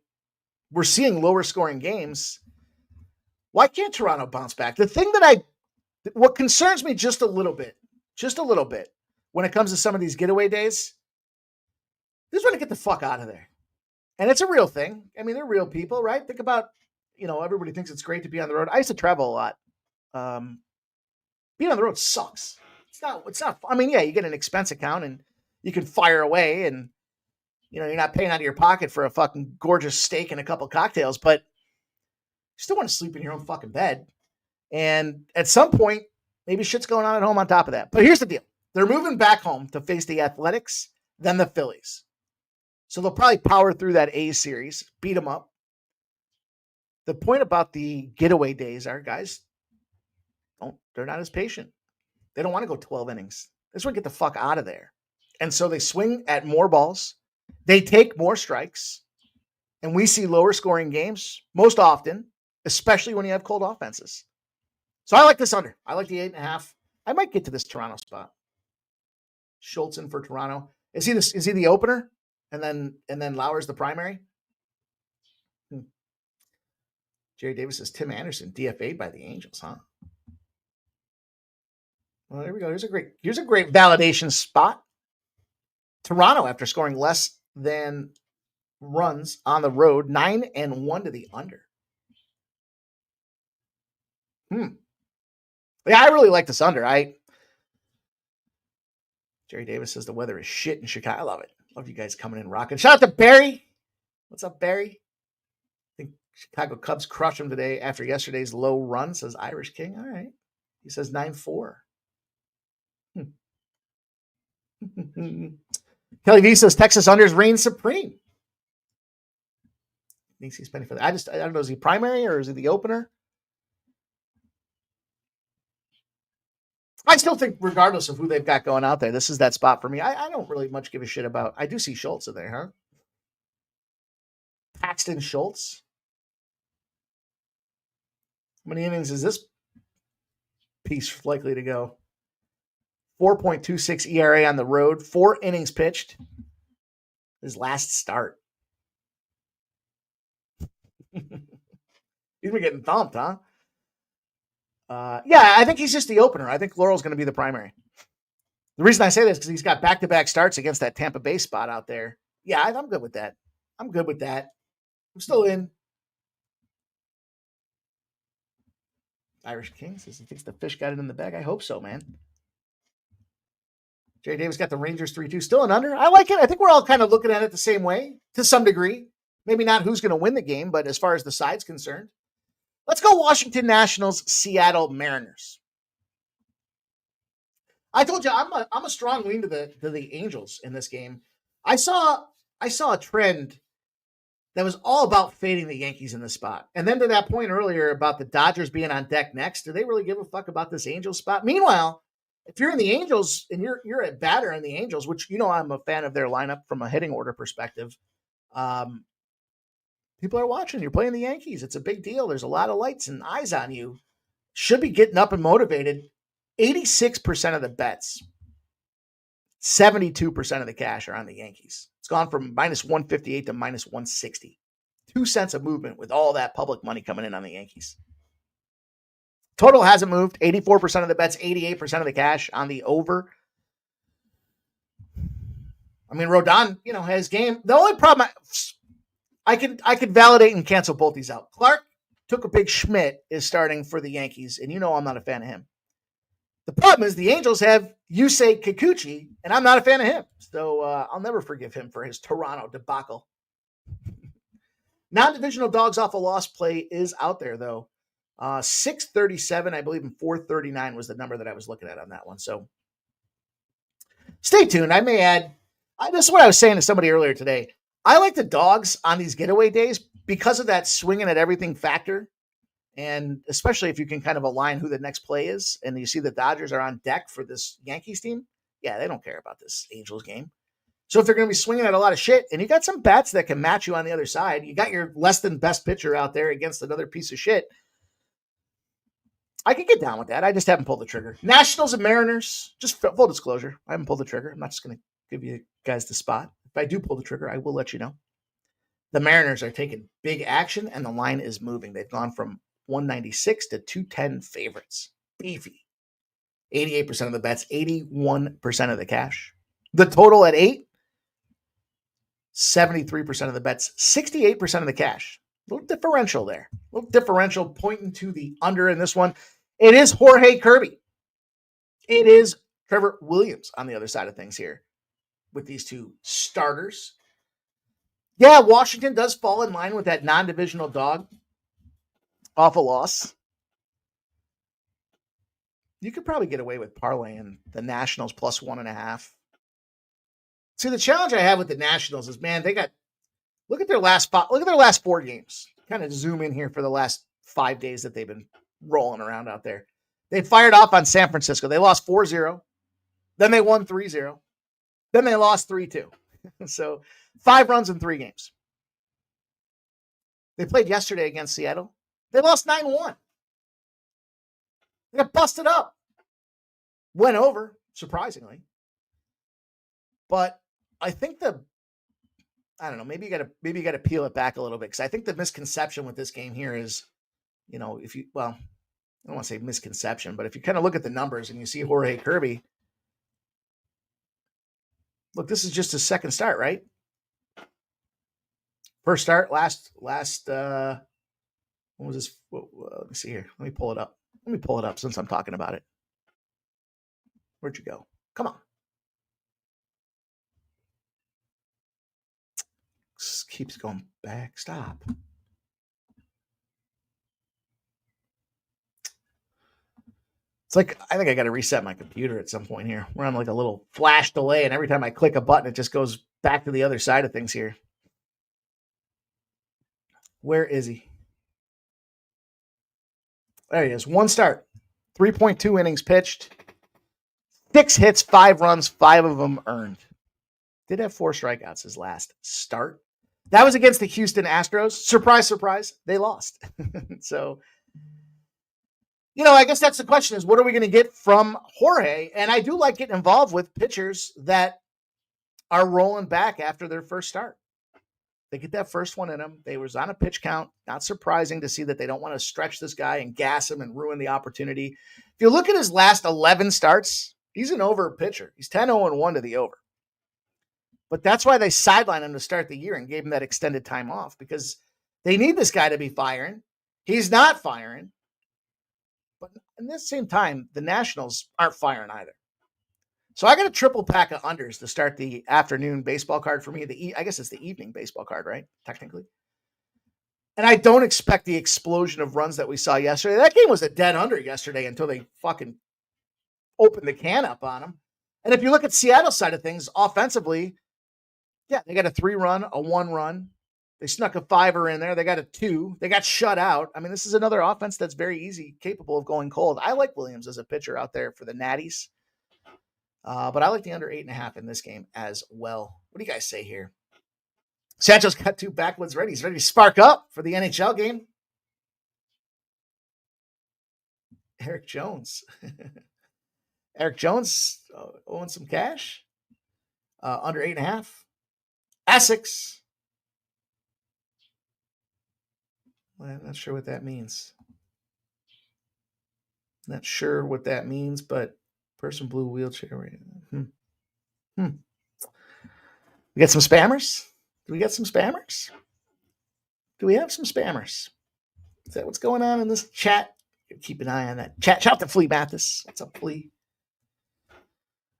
We're seeing lower-scoring games. Why can't Toronto bounce back? The thing what concerns me just a little bit, when it comes to some of these getaway days, just want to get the fuck out of there. And it's a real thing. I mean, they're real people, right? Think about, everybody thinks it's great to be on the road. I used to travel a lot. Being on the road sucks. It's not. I mean, yeah, you get an expense account and you can fire away, and you're not paying out of your pocket for a fucking gorgeous steak and a couple cocktails, but you still want to sleep in your own fucking bed. And at some point, maybe shit's going on at home on top of that. But here's the deal: they're moving back home to face the Athletics, then the Phillies. So they'll probably power through that A's series, beat them up. The point about the getaway days are, guys, they're not as patient. They don't want to go 12 innings. They just want to get the fuck out of there. And so they swing at more balls. They take more strikes. And we see lower scoring games most often, especially when you have cold offenses. So I like this under. I like the 8.5. I might get to this Toronto spot. Schultz in for Toronto. Is he the opener? And then Lauer's the primary? Jerry Davis says Tim Anderson DFA'd by the Angels, huh? Well, there we go. Here's a great validation spot. Toronto, after scoring less than runs on the road, 9-1 to the under. Yeah, I really like this under. Jerry Davis says the weather is shit in Chicago. I love it. Love you guys coming in rocking. Shout out to Barry. What's up, Barry? I think Chicago Cubs crushed them today after yesterday's low run, says Irish King. All right. He says 9-4. Kelly V says Texas unders reign supreme. Thinks he's penny for that. I don't know. Is he primary or is he the opener? I still think, regardless of who they've got going out there, this is that spot for me. I don't really much give a shit about. I do see Schultz in there, huh? Paxton Schultz. How many innings is this piece likely to go? 4.26 ERA on the road, 4 innings pitched. His last start. He's been getting thumped, huh? Yeah, I think he's just the opener. I think Laurel's going to be the primary. The reason I say this is because he's got back-to-back starts against that Tampa Bay spot out there. Yeah, I'm good with that. I'm still in. Irish King says he thinks the fish got it in the bag. I hope so, man. Jay Davis got the Rangers 3-2. Still an under. I like it. I think we're all kind of looking at it the same way to some degree. Maybe not who's going to win the game, but as far as the side's concerned. Let's go Washington Nationals, Seattle Mariners. I told you I'm a strong lean to the Angels in this game. I saw a trend that was all about fading the Yankees in this spot. And then to that point earlier about the Dodgers being on deck next, do they really give a fuck about this Angels spot? Meanwhile, if you're in the Angels and you're a batter in the Angels, which I'm a fan of their lineup from a hitting order perspective, people are watching. You're playing the Yankees. It's a big deal. There's a lot of lights and eyes on you. Should be getting up and motivated. 86% of the bets, 72% of the cash are on the Yankees. It's gone from minus 158 to minus 160. 2 cents of movement with all that public money coming in on the Yankees. Total hasn't moved. 84% of the bets, 88% of the cash on the over. I mean, Rodon, has game. The only problem I could validate and cancel both these out. Clark took a big Schmidt is starting for the Yankees, and I'm not a fan of him. The problem is the Angels have Yusei Kikuchi, and I'm not a fan of him. So I'll never forgive him for his Toronto debacle. Non-divisional dogs off a loss play is out there, though. 637, I believe, and 439 was the number that I was looking at on that one. So stay tuned. I may add, this is what I was saying to somebody earlier today. I like the dogs on these getaway days because of that swinging at everything factor. And especially if you can kind of align who the next play is, and you see the Dodgers are on deck for this Yankees team. Yeah, they don't care about this Angels game. So if they're going to be swinging at a lot of shit, and you got some bats that can match you on the other side, you got your less than best pitcher out there against another piece of shit, I could get down with that. I just haven't pulled the trigger. Nationals and Mariners, just full disclosure, I haven't pulled the trigger. I'm not just going to give you guys the spot. If I do pull the trigger, I will let you know. The Mariners are taking big action, and the line is moving. They've gone from 196 to 210 favorites. Beefy. 88% of the bets, 81% of the cash. The total at 8, 73% of the bets, 68% of the cash. A little differential there. A little differential pointing to the under in this one. It is Jorge Kirby. It is Trevor Williams on the other side of things here with these two starters. Yeah, Washington does fall in line with that non-divisional dog off a loss. You could probably get away with parlaying the Nationals plus 1.5. See, the challenge I have with the Nationals is, man, they got, look at their last 4 games. Kind of zoom in here for the last 5 days that they've been rolling around out there. They fired off on San Francisco. They lost 4-0. Then they won 3-0. Then they lost 3-2. So 5 runs in 3 games. They played yesterday against Seattle. They lost 9-1. They got busted up. Went over, surprisingly. But I think I don't know, maybe you gotta peel it back a little bit, because I think the misconception with this game here is, I don't want to say misconception, but if you kind of look at the numbers and you see Jorge Kirby, look, this is just his second start, right? First start last when was this? Let me see here. Let me pull it up since I'm talking about it. Where'd you go? Come on. This keeps going back. Stop. It's like, I think I got to reset my computer at some point here. We're on like a little flash delay, and every time I click a button, it just goes back to the other side of things here. Where is he? There he is. 1 start, 3.2 innings pitched, 6 hits, 5 runs, 5 of them earned. Did have 4 strikeouts his last start. That was against the Houston Astros. Surprise, surprise, they lost. So, I guess that's the question, is what are we going to get from Jorge? And I do like getting involved with pitchers that are rolling back after their first start. They get that first one in them. They was on a pitch count. Not surprising to see that they don't want to stretch this guy and gas him and ruin the opportunity. If you look at his last 11 starts, he's an over pitcher. He's 10-0-1 to the over. But that's why they sidelined him to start the year and gave him that extended time off, because they need this guy to be firing. He's not firing. But at the same time, the Nationals aren't firing either. So I got a triple pack of unders to start the afternoon baseball card for me. I guess it's the evening baseball card, right? Technically. And I don't expect the explosion of runs that we saw yesterday. That game was a dead under yesterday until they fucking opened the can up on them. And if you look at Seattle's side of things, offensively, yeah, they got a 3-run, a 1-run. They snuck a 5er in there. They got a 2. They got shut out. I mean, this is another offense that's very easy, capable of going cold. I like Williams as a pitcher out there for the Natties. But I like the under 8.5 in this game as well. What do you guys say here? Sancho's got 2 backwoods ready. He's ready to spark up for the NHL game. Eric Jones. Eric Jones owing some cash. Under 8.5. Essex. Well, I'm not sure what that means. Not sure what that means, but person blue wheelchair. We got some spammers? Do we got some spammers? Do we have some spammers? Is that what's going on in this chat Keep an eye on that. Shout out to Flea Mathis. What's up, Flea?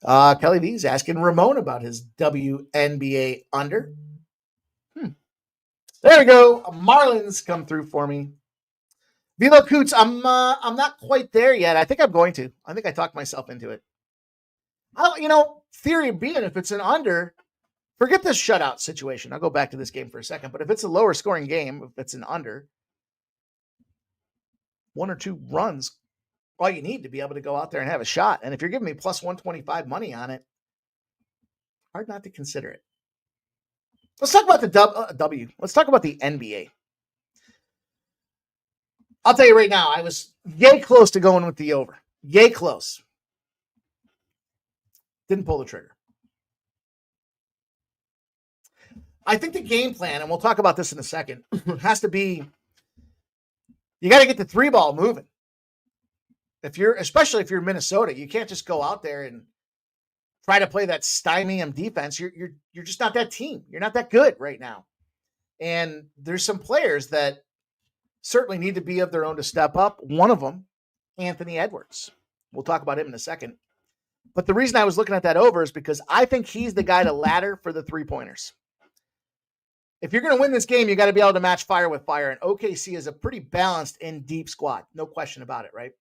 Kelly V's asking Ramon about his WNBA under. There we go. Marlins come through for me. Velo Coots, I'm not quite there yet. I think I'm going to. I think I talked myself into it. Theory being, if it's an under, forget this shutout situation. I'll go back to this game for a second. But if it's a lower scoring game, if it's an under, 1 or 2 runs, all you need to be able to go out there and have a shot. And if you're giving me plus 125 money on it, hard not to consider it. Let's talk about the W. Let's talk about the NBA. I'll tell you right now, I was yay close to going with the over. Yay close. Didn't pull the trigger. I think the game plan, and we'll talk about this in a second, has to be, you got to get the 3-ball moving. Especially if you're Minnesota, you can't just go out there and try to play that stymie them defense. You're just not that team. You're not that good right now. And there's some players that certainly need to be of their own to step up. One of them, Anthony Edwards. We'll talk about him in a second. But the reason I was looking at that over is because I think he's the guy to ladder for the 3-pointers. If you're going to win this game, you got to be able to match fire with fire. And OKC is a pretty balanced and deep squad. No question about it, right?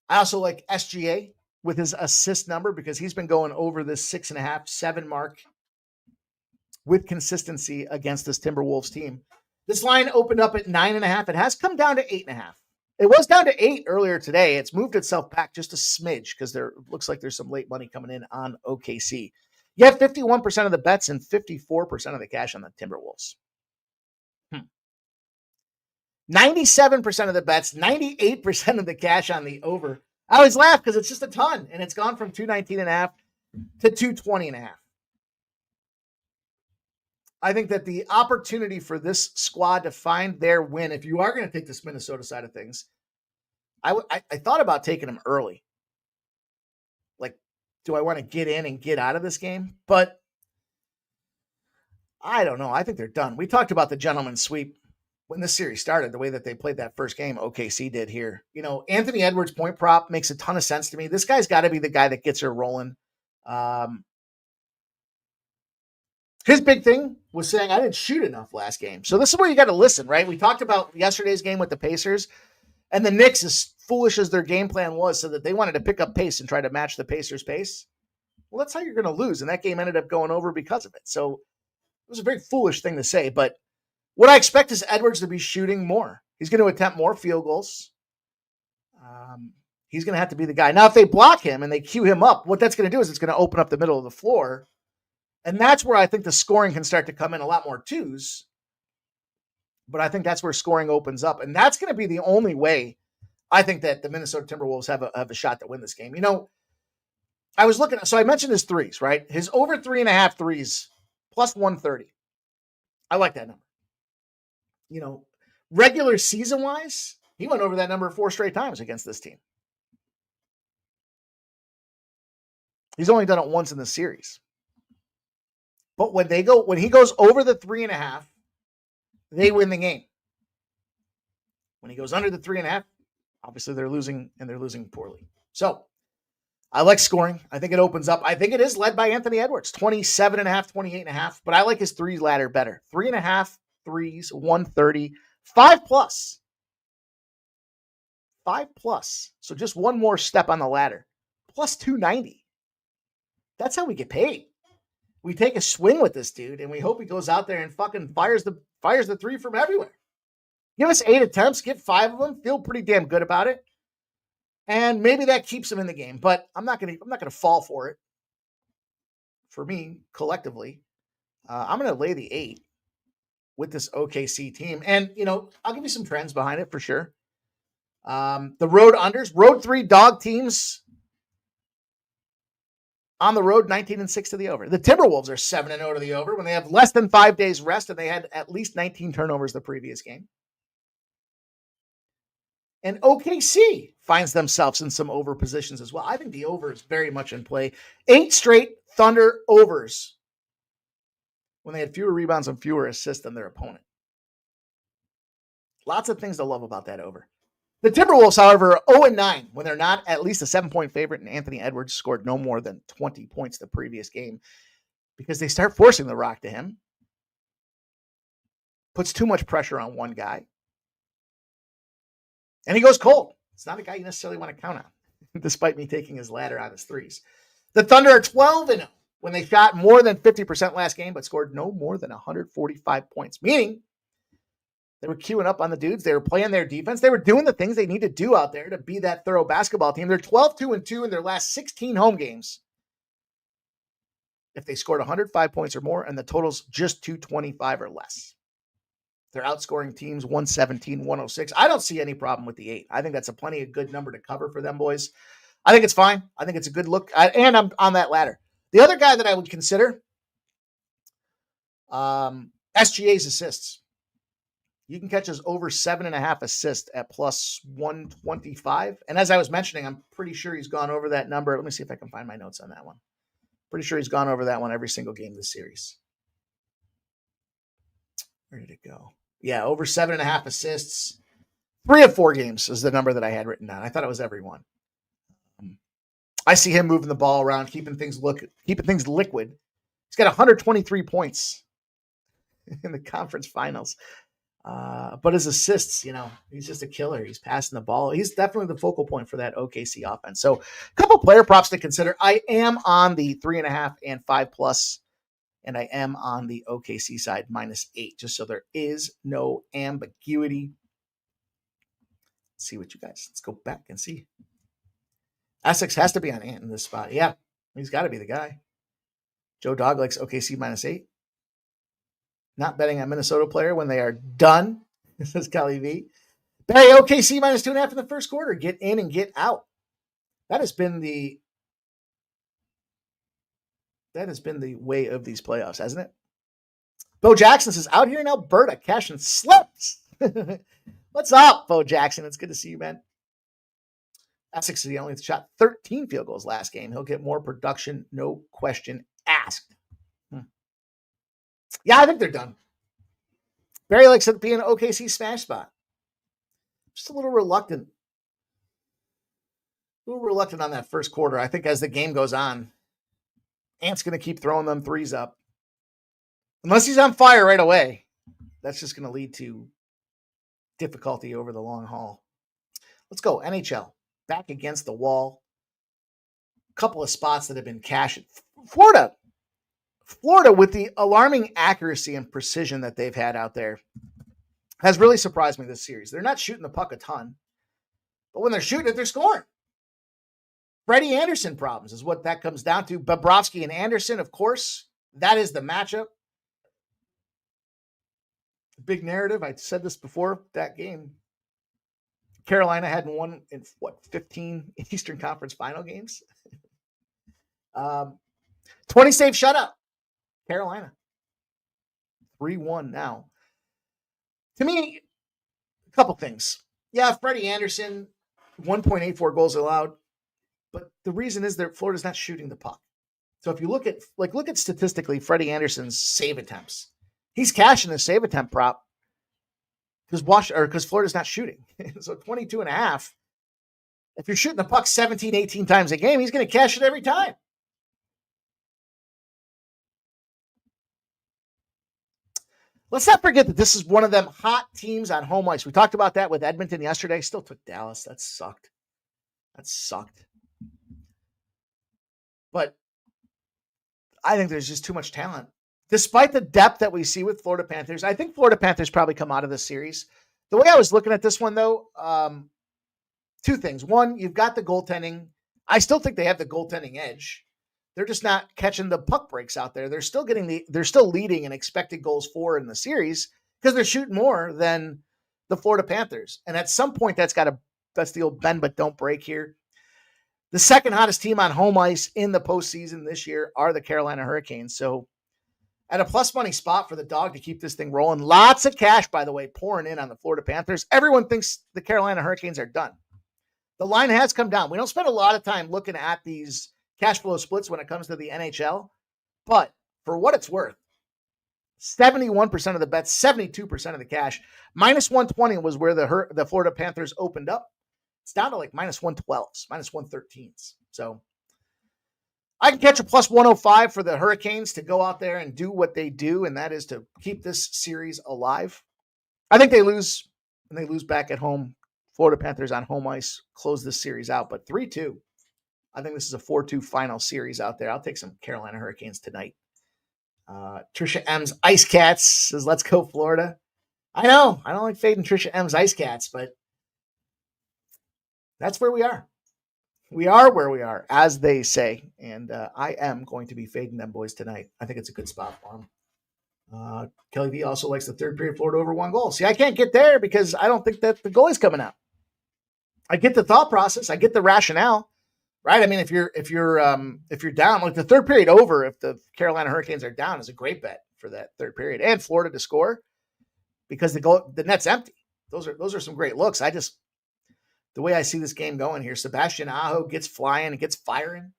I also like SGA with his assist number because he's been going over this 6.5, 7 mark with consistency against this Timberwolves team. This line opened up at 9.5. It has come down to 8.5. It was down to 8 earlier today. It's moved itself back just a smidge because there looks like there's some late money coming in on OKC. You have 51% of the bets and 54% of the cash on the Timberwolves. 97% of the bets, 98% of the cash on the over. I always laugh because it's just a ton, and it's gone from 219.5 to 220.5. I think that the opportunity for this squad to find their win, if you are going to take this Minnesota side of things, I thought about taking them early. Like, do I want to get in and get out of this game? But I don't know. I think they're done. We talked about the gentleman's sweep when this series started, the way that they played that first game, OKC did here. Anthony Edwards' point prop makes a ton of sense to me. This guy's got to be the guy that gets her rolling. His big thing was saying, I didn't shoot enough last game. So this is where you got to listen, right? We talked about yesterday's game with the Pacers, and the Knicks, as foolish as their game plan was, so that they wanted to pick up pace and try to match the Pacers' pace. Well, that's how you're going to lose. And that game ended up going over because of it. So it was a very foolish thing to say, but what I expect is Edwards to be shooting more. He's going to attempt more field goals. He's going to have to be the guy. Now, if they block him and they cue him up, what that's going to do is it's going to open up the middle of the floor. And that's where I think the scoring can start to come in, a lot more twos. But I think that's where scoring opens up. And that's going to be the only way I think that the Minnesota Timberwolves have a shot to win this game. I was looking at, so I mentioned his threes, right? His over 3.5 threes plus 130. I like that number. Regular season wise, he went over that number 4 straight times against this team. He's only done it once in the series. But when he goes over the 3.5, they win the game. When he goes under the 3.5, obviously they're losing, and they're losing poorly. So I like scoring. I think it opens up. I think it is led by Anthony Edwards, 27.5, 28.5, but I like his threes ladder better. 3.5 threes, 130, 5 plus. 5 plus. So just one more step on the ladder. Plus 290. That's how we get paid. We take a swing with this dude, and we hope he goes out there and fucking fires the three from everywhere. Give us 8 attempts, get 5 of them, feel pretty damn good about it. And maybe that keeps him in the game, but I'm not gonna fall for it. For me, collectively, I'm gonna lay the 8 with this OKC team. And I'll give you some trends behind it for sure. The road unders, road 3 dog teams on the road, 19-6 to the over. The Timberwolves are 7-0 to the over when they have less than 5 days rest and they had at least 19 turnovers the previous game. And OKC finds themselves in some over positions as well. I think the over is very much in play. 8 straight Thunder overs when they had fewer rebounds and fewer assists than their opponent. Lots of things to love about that over. The Timberwolves, however, are 0-9 when they're not at least a 7-point favorite, and Anthony Edwards scored no more than 20 points the previous game because they start forcing the rock to him. Puts too much pressure on one guy. And he goes cold. It's not a guy you necessarily want to count on, despite me taking his ladder on his threes. The Thunder are 12-0 when they shot more than 50% last game, but scored no more than 145 points, meaning they were queuing up on the dudes. They were playing their defense. They were doing the things they need to do out there to be that thorough basketball team. They're 12-2-2 in their last 16 home games. If they scored 105 points or more, and the total's just 225 or less. They're outscoring teams 117-106. I don't see any problem with the 8. I think that's a plenty of good number to cover for them, boys. I think it's fine. I think it's a good look. And I'm on that ladder. The other guy that I would consider, SGA's assists. You can catch us over 7.5 assists at plus 125. And as I was mentioning, I'm pretty sure he's gone over that number. Let me see if I can find my notes on that one. Pretty sure he's gone over that one every single game this series. Where did it go? Yeah, over 7.5 assists. 3 of 4 games is the number that I had written down. I thought it was every one. I see him moving the ball around, keeping things liquid. He's got 123 points in the conference finals. But his assists, he's just a killer. He's passing the ball. He's definitely the focal point for that OKC offense. So a couple player props to consider. I am on the 3.5 and 5+, and I am on the OKC side -8, just so there is no ambiguity. Let's see what you guys, let's go back and see. Essex has to be on Ant in this spot. Yeah, he's got to be the guy. Joe Dog likes OKC -8. Not betting on Minnesota player when they are done, says Kelly V. Barry, OKC -2.5 in the first quarter. Get in and get out. That has been the way of these playoffs, hasn't it? Bo Jackson says, out here in Alberta, cashing slips. What's up, Bo Jackson? It's good to see you, man. Essex is the only shot 13 field goals last game. He'll get more production, no question asked. Yeah, I think they're done. Barry likes it to be an OKC smash spot. Just a little reluctant. On that first quarter. I think as the game goes on, Ant's going to keep throwing them threes up. Unless he's on fire right away, that's just going to lead to difficulty over the long haul. Let's go. NHL. Back against the wall. A couple of spots that have been cashed. Florida, with the alarming accuracy and precision that they've had out there, has really surprised me this series. They're not shooting the puck a ton, but when they're shooting it, they're scoring. Freddie Anderson problems is what that comes down to. Bobrovsky and Anderson, of course, that is the matchup. Big narrative. I said this before that game. Carolina hadn't won in 15 Eastern Conference final games. 20 save shutout. Carolina. 3-1 now. To me, a couple things. Yeah, Freddie Anderson, 1.84 goals allowed. But the reason is that Florida's not shooting the puck. So if you look at statistically Freddie Anderson's save attempts, he's cashing his save attempt prop because Florida's not shooting. So 22.5. If you're shooting the puck 17, 18 times a game, he's going to cash it every time. Let's not forget that this is one of them hot teams on home ice. We talked about that with Edmonton yesterday. Still took Dallas. That sucked. But I think there's just too much talent. Despite the depth that we see with Florida Panthers, I think Florida Panthers probably come out of this series. The way I was looking at this one, though, two things. One, you've got the goaltending. I still think they have the goaltending edge. They're just not catching the puck breaks out there. They're still leading in expected goals for in the series because they're shooting more than the Florida Panthers. And at some point, that's the old bend but don't break here. The second hottest team on home ice in the postseason this year are the Carolina Hurricanes. So at a plus money spot for the dog to keep this thing rolling. Lots of cash, by the way, pouring in on the Florida Panthers. Everyone thinks the Carolina Hurricanes are done. The line has come down. We don't spend a lot of time looking at these cash flow splits when it comes to the NHL, but for what it's worth, 71% of the bets, 72% of the cash. Minus 120 was where the Florida Panthers opened up. It's down to like minus 112s, minus 113s. So I can catch a plus 105 for the Hurricanes to go out there and do what they do, and that is to keep this series alive. I think they lose, and they lose back at home. Florida Panthers on home ice close this series out, but 3-2. I think this is a 4-2 final series out there. I'll take some Carolina Hurricanes tonight. Trisha M's Ice Cats says, let's go Florida. I know, I don't like fading Trisha M's Ice Cats, but that's where we are. We are where we are, as they say, and I am going to be fading them boys tonight. I think it's a good spot for them. Kelly V also likes the third period Florida over 1 goal. See, I can't get there because I don't think that the goalie's coming out. I get the thought process. I get the rationale, right? I mean, if you're down, like the third period over, if the Carolina Hurricanes are down, is a great bet for that third period and Florida to score because the net's empty. Those are some great looks. The way I see this game going here, Sebastian Aho gets flying and gets firing.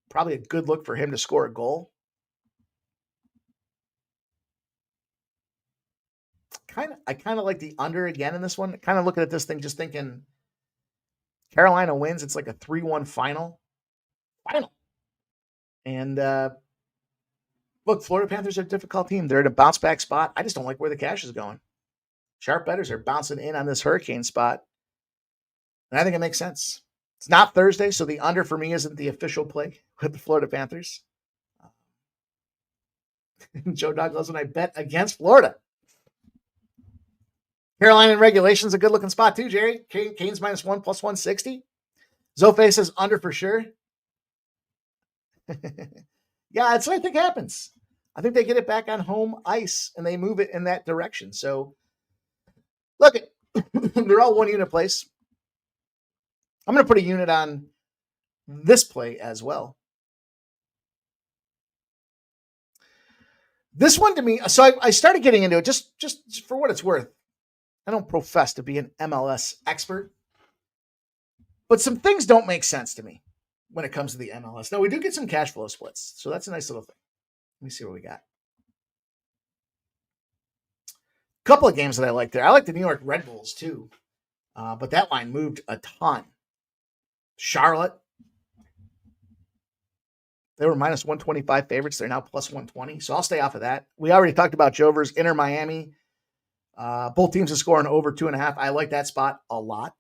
Probably a good look for him to score a goal. I kind of like the under again in this one. Kind of looking at this thing, just thinking Carolina wins. It's like a 3-1 final. And look, Florida Panthers are a difficult team. They're in a bounce back spot. I just don't like where the cash is going. Sharp bettors are bouncing in on this Hurricane spot. And I think it makes sense. It's not Thursday, so the under for me isn't the official play with the Florida Panthers. Joe Dog loves when I bet against Florida. Carolina in regulation is a good looking spot too, Jerry. Canes -1 plus 160. Zofe says under for sure. Yeah, that's what I think happens. I think they get it back on home ice and they move it in that direction. So look, they're all 1 unit plays. I'm going to put a unit on this play as well. This one to me, so I started getting into it just for what it's worth. I don't profess to be an MLS expert, but some things don't make sense to me when it comes to the MLS. Now, we do get some cash flow splits, so that's a nice little thing. Let me see what we got. Couple of games that I like there. I like the New York Red Bulls too, but that line moved a ton. Charlotte, they were minus 125 favorites. They're now plus 120, so I'll stay off of that. We already talked about Jovers, Inter Miami. Both teams are scoring over 2.5. I like that spot a lot.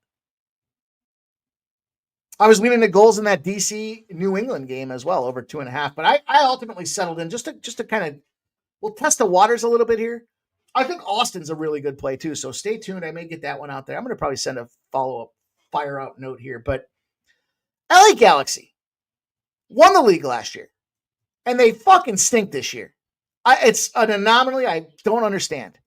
I was leaning the goals in that DC New England game as well, over 2.5, but I ultimately settled in just to kind of, we'll test the waters a little bit here. I think Austin's a really good play too, so stay tuned. I may get that one out there. I'm going to probably send a follow-up fire out note here, but LA Galaxy won the league last year, and they fucking stink this year. It's an anomaly I don't understand.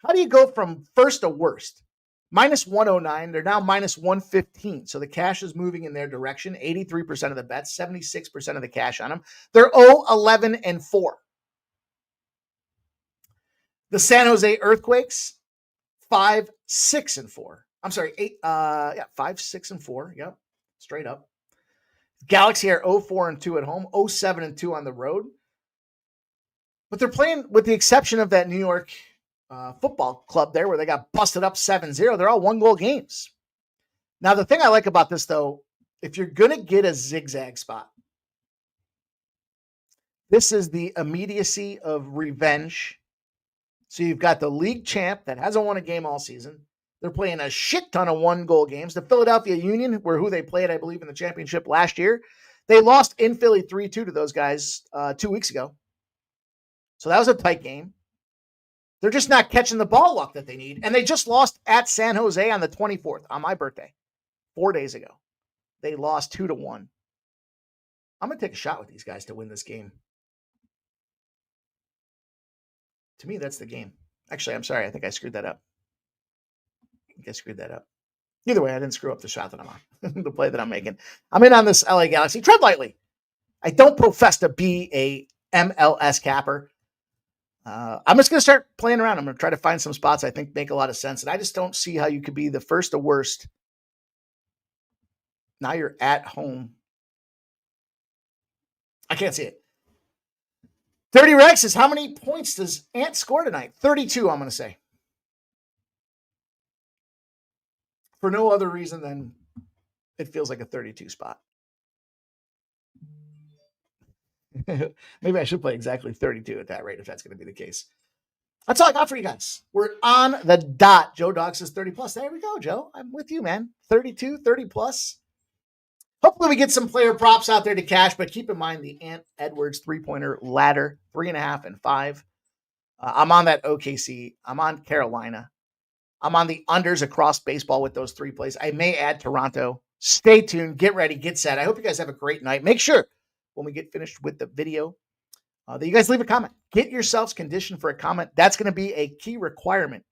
How do you go from first to worst? Minus 109, they're now minus 115, so the cash is moving in their direction. 83% of the bets, 76% of the cash on them. They're 0-11-4. The San Jose Earthquakes, 5-6-4. I'm sorry, 5-6-4. Yep, straight up. Galaxy are 0-4-2 at home, 0-7-2 on the road. But they're playing, with the exception of that New York football club there where they got busted up 7-0, they're all 1-goal games. Now, the thing I like about this, though, if you're going to get a zigzag spot, this is the immediacy of revenge. So you've got the league champ that hasn't won a game all season. They're playing a shit ton of 1-goal games. The Philadelphia Union, who they played, I believe, in the championship last year, they lost in Philly 3-2 to those guys 2 weeks ago. So that was a tight game. They're just not catching the ball luck that they need. And they just lost at San Jose on the 24th, on my birthday, 4 days ago. They lost 2-1. I'm going to take a shot with these guys to win this game. To me, that's the game. Actually, I'm sorry. I think I screwed that up. Either way, I didn't screw up the shot that I'm on, the play that I'm making. I'm in on this LA Galaxy. Tread lightly. I don't profess to be a MLS capper. I'm just going to start playing around. I'm going to try to find some spots I think make a lot of sense. And I just don't see how you could be the first or worst. Now you're at home. I can't see it. 30 Rex says, how many points does Ant score tonight? 32, I'm going to say. For no other reason than it feels like a 32 spot. Maybe I should play exactly 32 at that rate if that's going to be the case. That's all I got for you guys. We're on the dot. Joe Dog says 30 plus. There we go, Joe. I'm with you, man. 32, 30 plus. Hopefully we get some player props out there to cash, but keep in mind the Ant Edwards three-pointer ladder, 3.5 and 5. I'm on that OKC. I'm on Carolina. I'm on the unders across baseball with those 3 plays. I may add Toronto. Stay tuned. Get ready. Get set. I hope you guys have a great night. Make sure when we get finished with the video that you guys leave a comment. Get yourselves conditioned for a comment. That's going to be a key requirement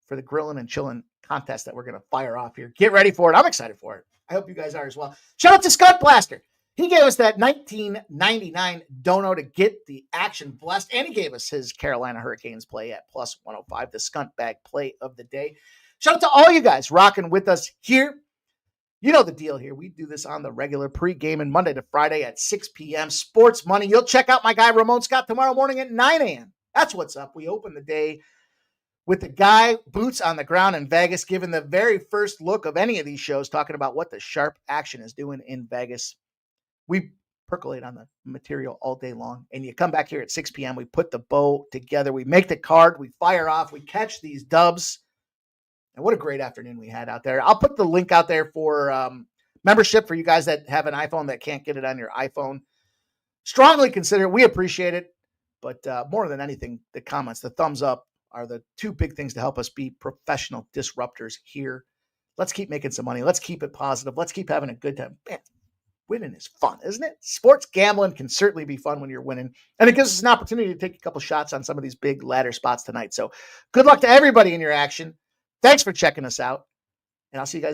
for the Grillin' and Chillin' contest that we're going to fire off here. Get ready for it. I'm excited for it. I hope you guys are as well. Shout out to Scott Blaster. He gave us that 1999 dono to get the action blessed, and he gave us his Carolina Hurricanes play at plus 105, the Skunt Bag play of the day. Shout out to all you guys rocking with us here. You know the deal here. We do this on the regular pre-gaming Monday to Friday at 6 p.m. Sports Money. You'll check out my guy Ramon Scott tomorrow morning at 9 a.m. That's what's up. We open the day with the guy boots on the ground in Vegas, giving the very first look of any of these shows, talking about what the sharp action is doing in Vegas. We percolate on the material all day long, and you come back here at 6 p.m. We put the bow together. We make the card. We fire off. We catch these dubs. And what a great afternoon we had out there. I'll put the link out there for membership for you guys that have an iPhone that can't get it on your iPhone. Strongly consider it. We appreciate it. But more than anything, the comments, the thumbs up are the 2 big things to help us be professional disruptors here. Let's keep making some money. Let's keep it positive. Let's keep having a good time. Man, winning is fun, isn't it? Sports gambling can certainly be fun when you're winning. And it gives us an opportunity to take a couple shots on some of these big ladder spots tonight. So good luck to everybody in your action. Thanks for checking us out. And I'll see you guys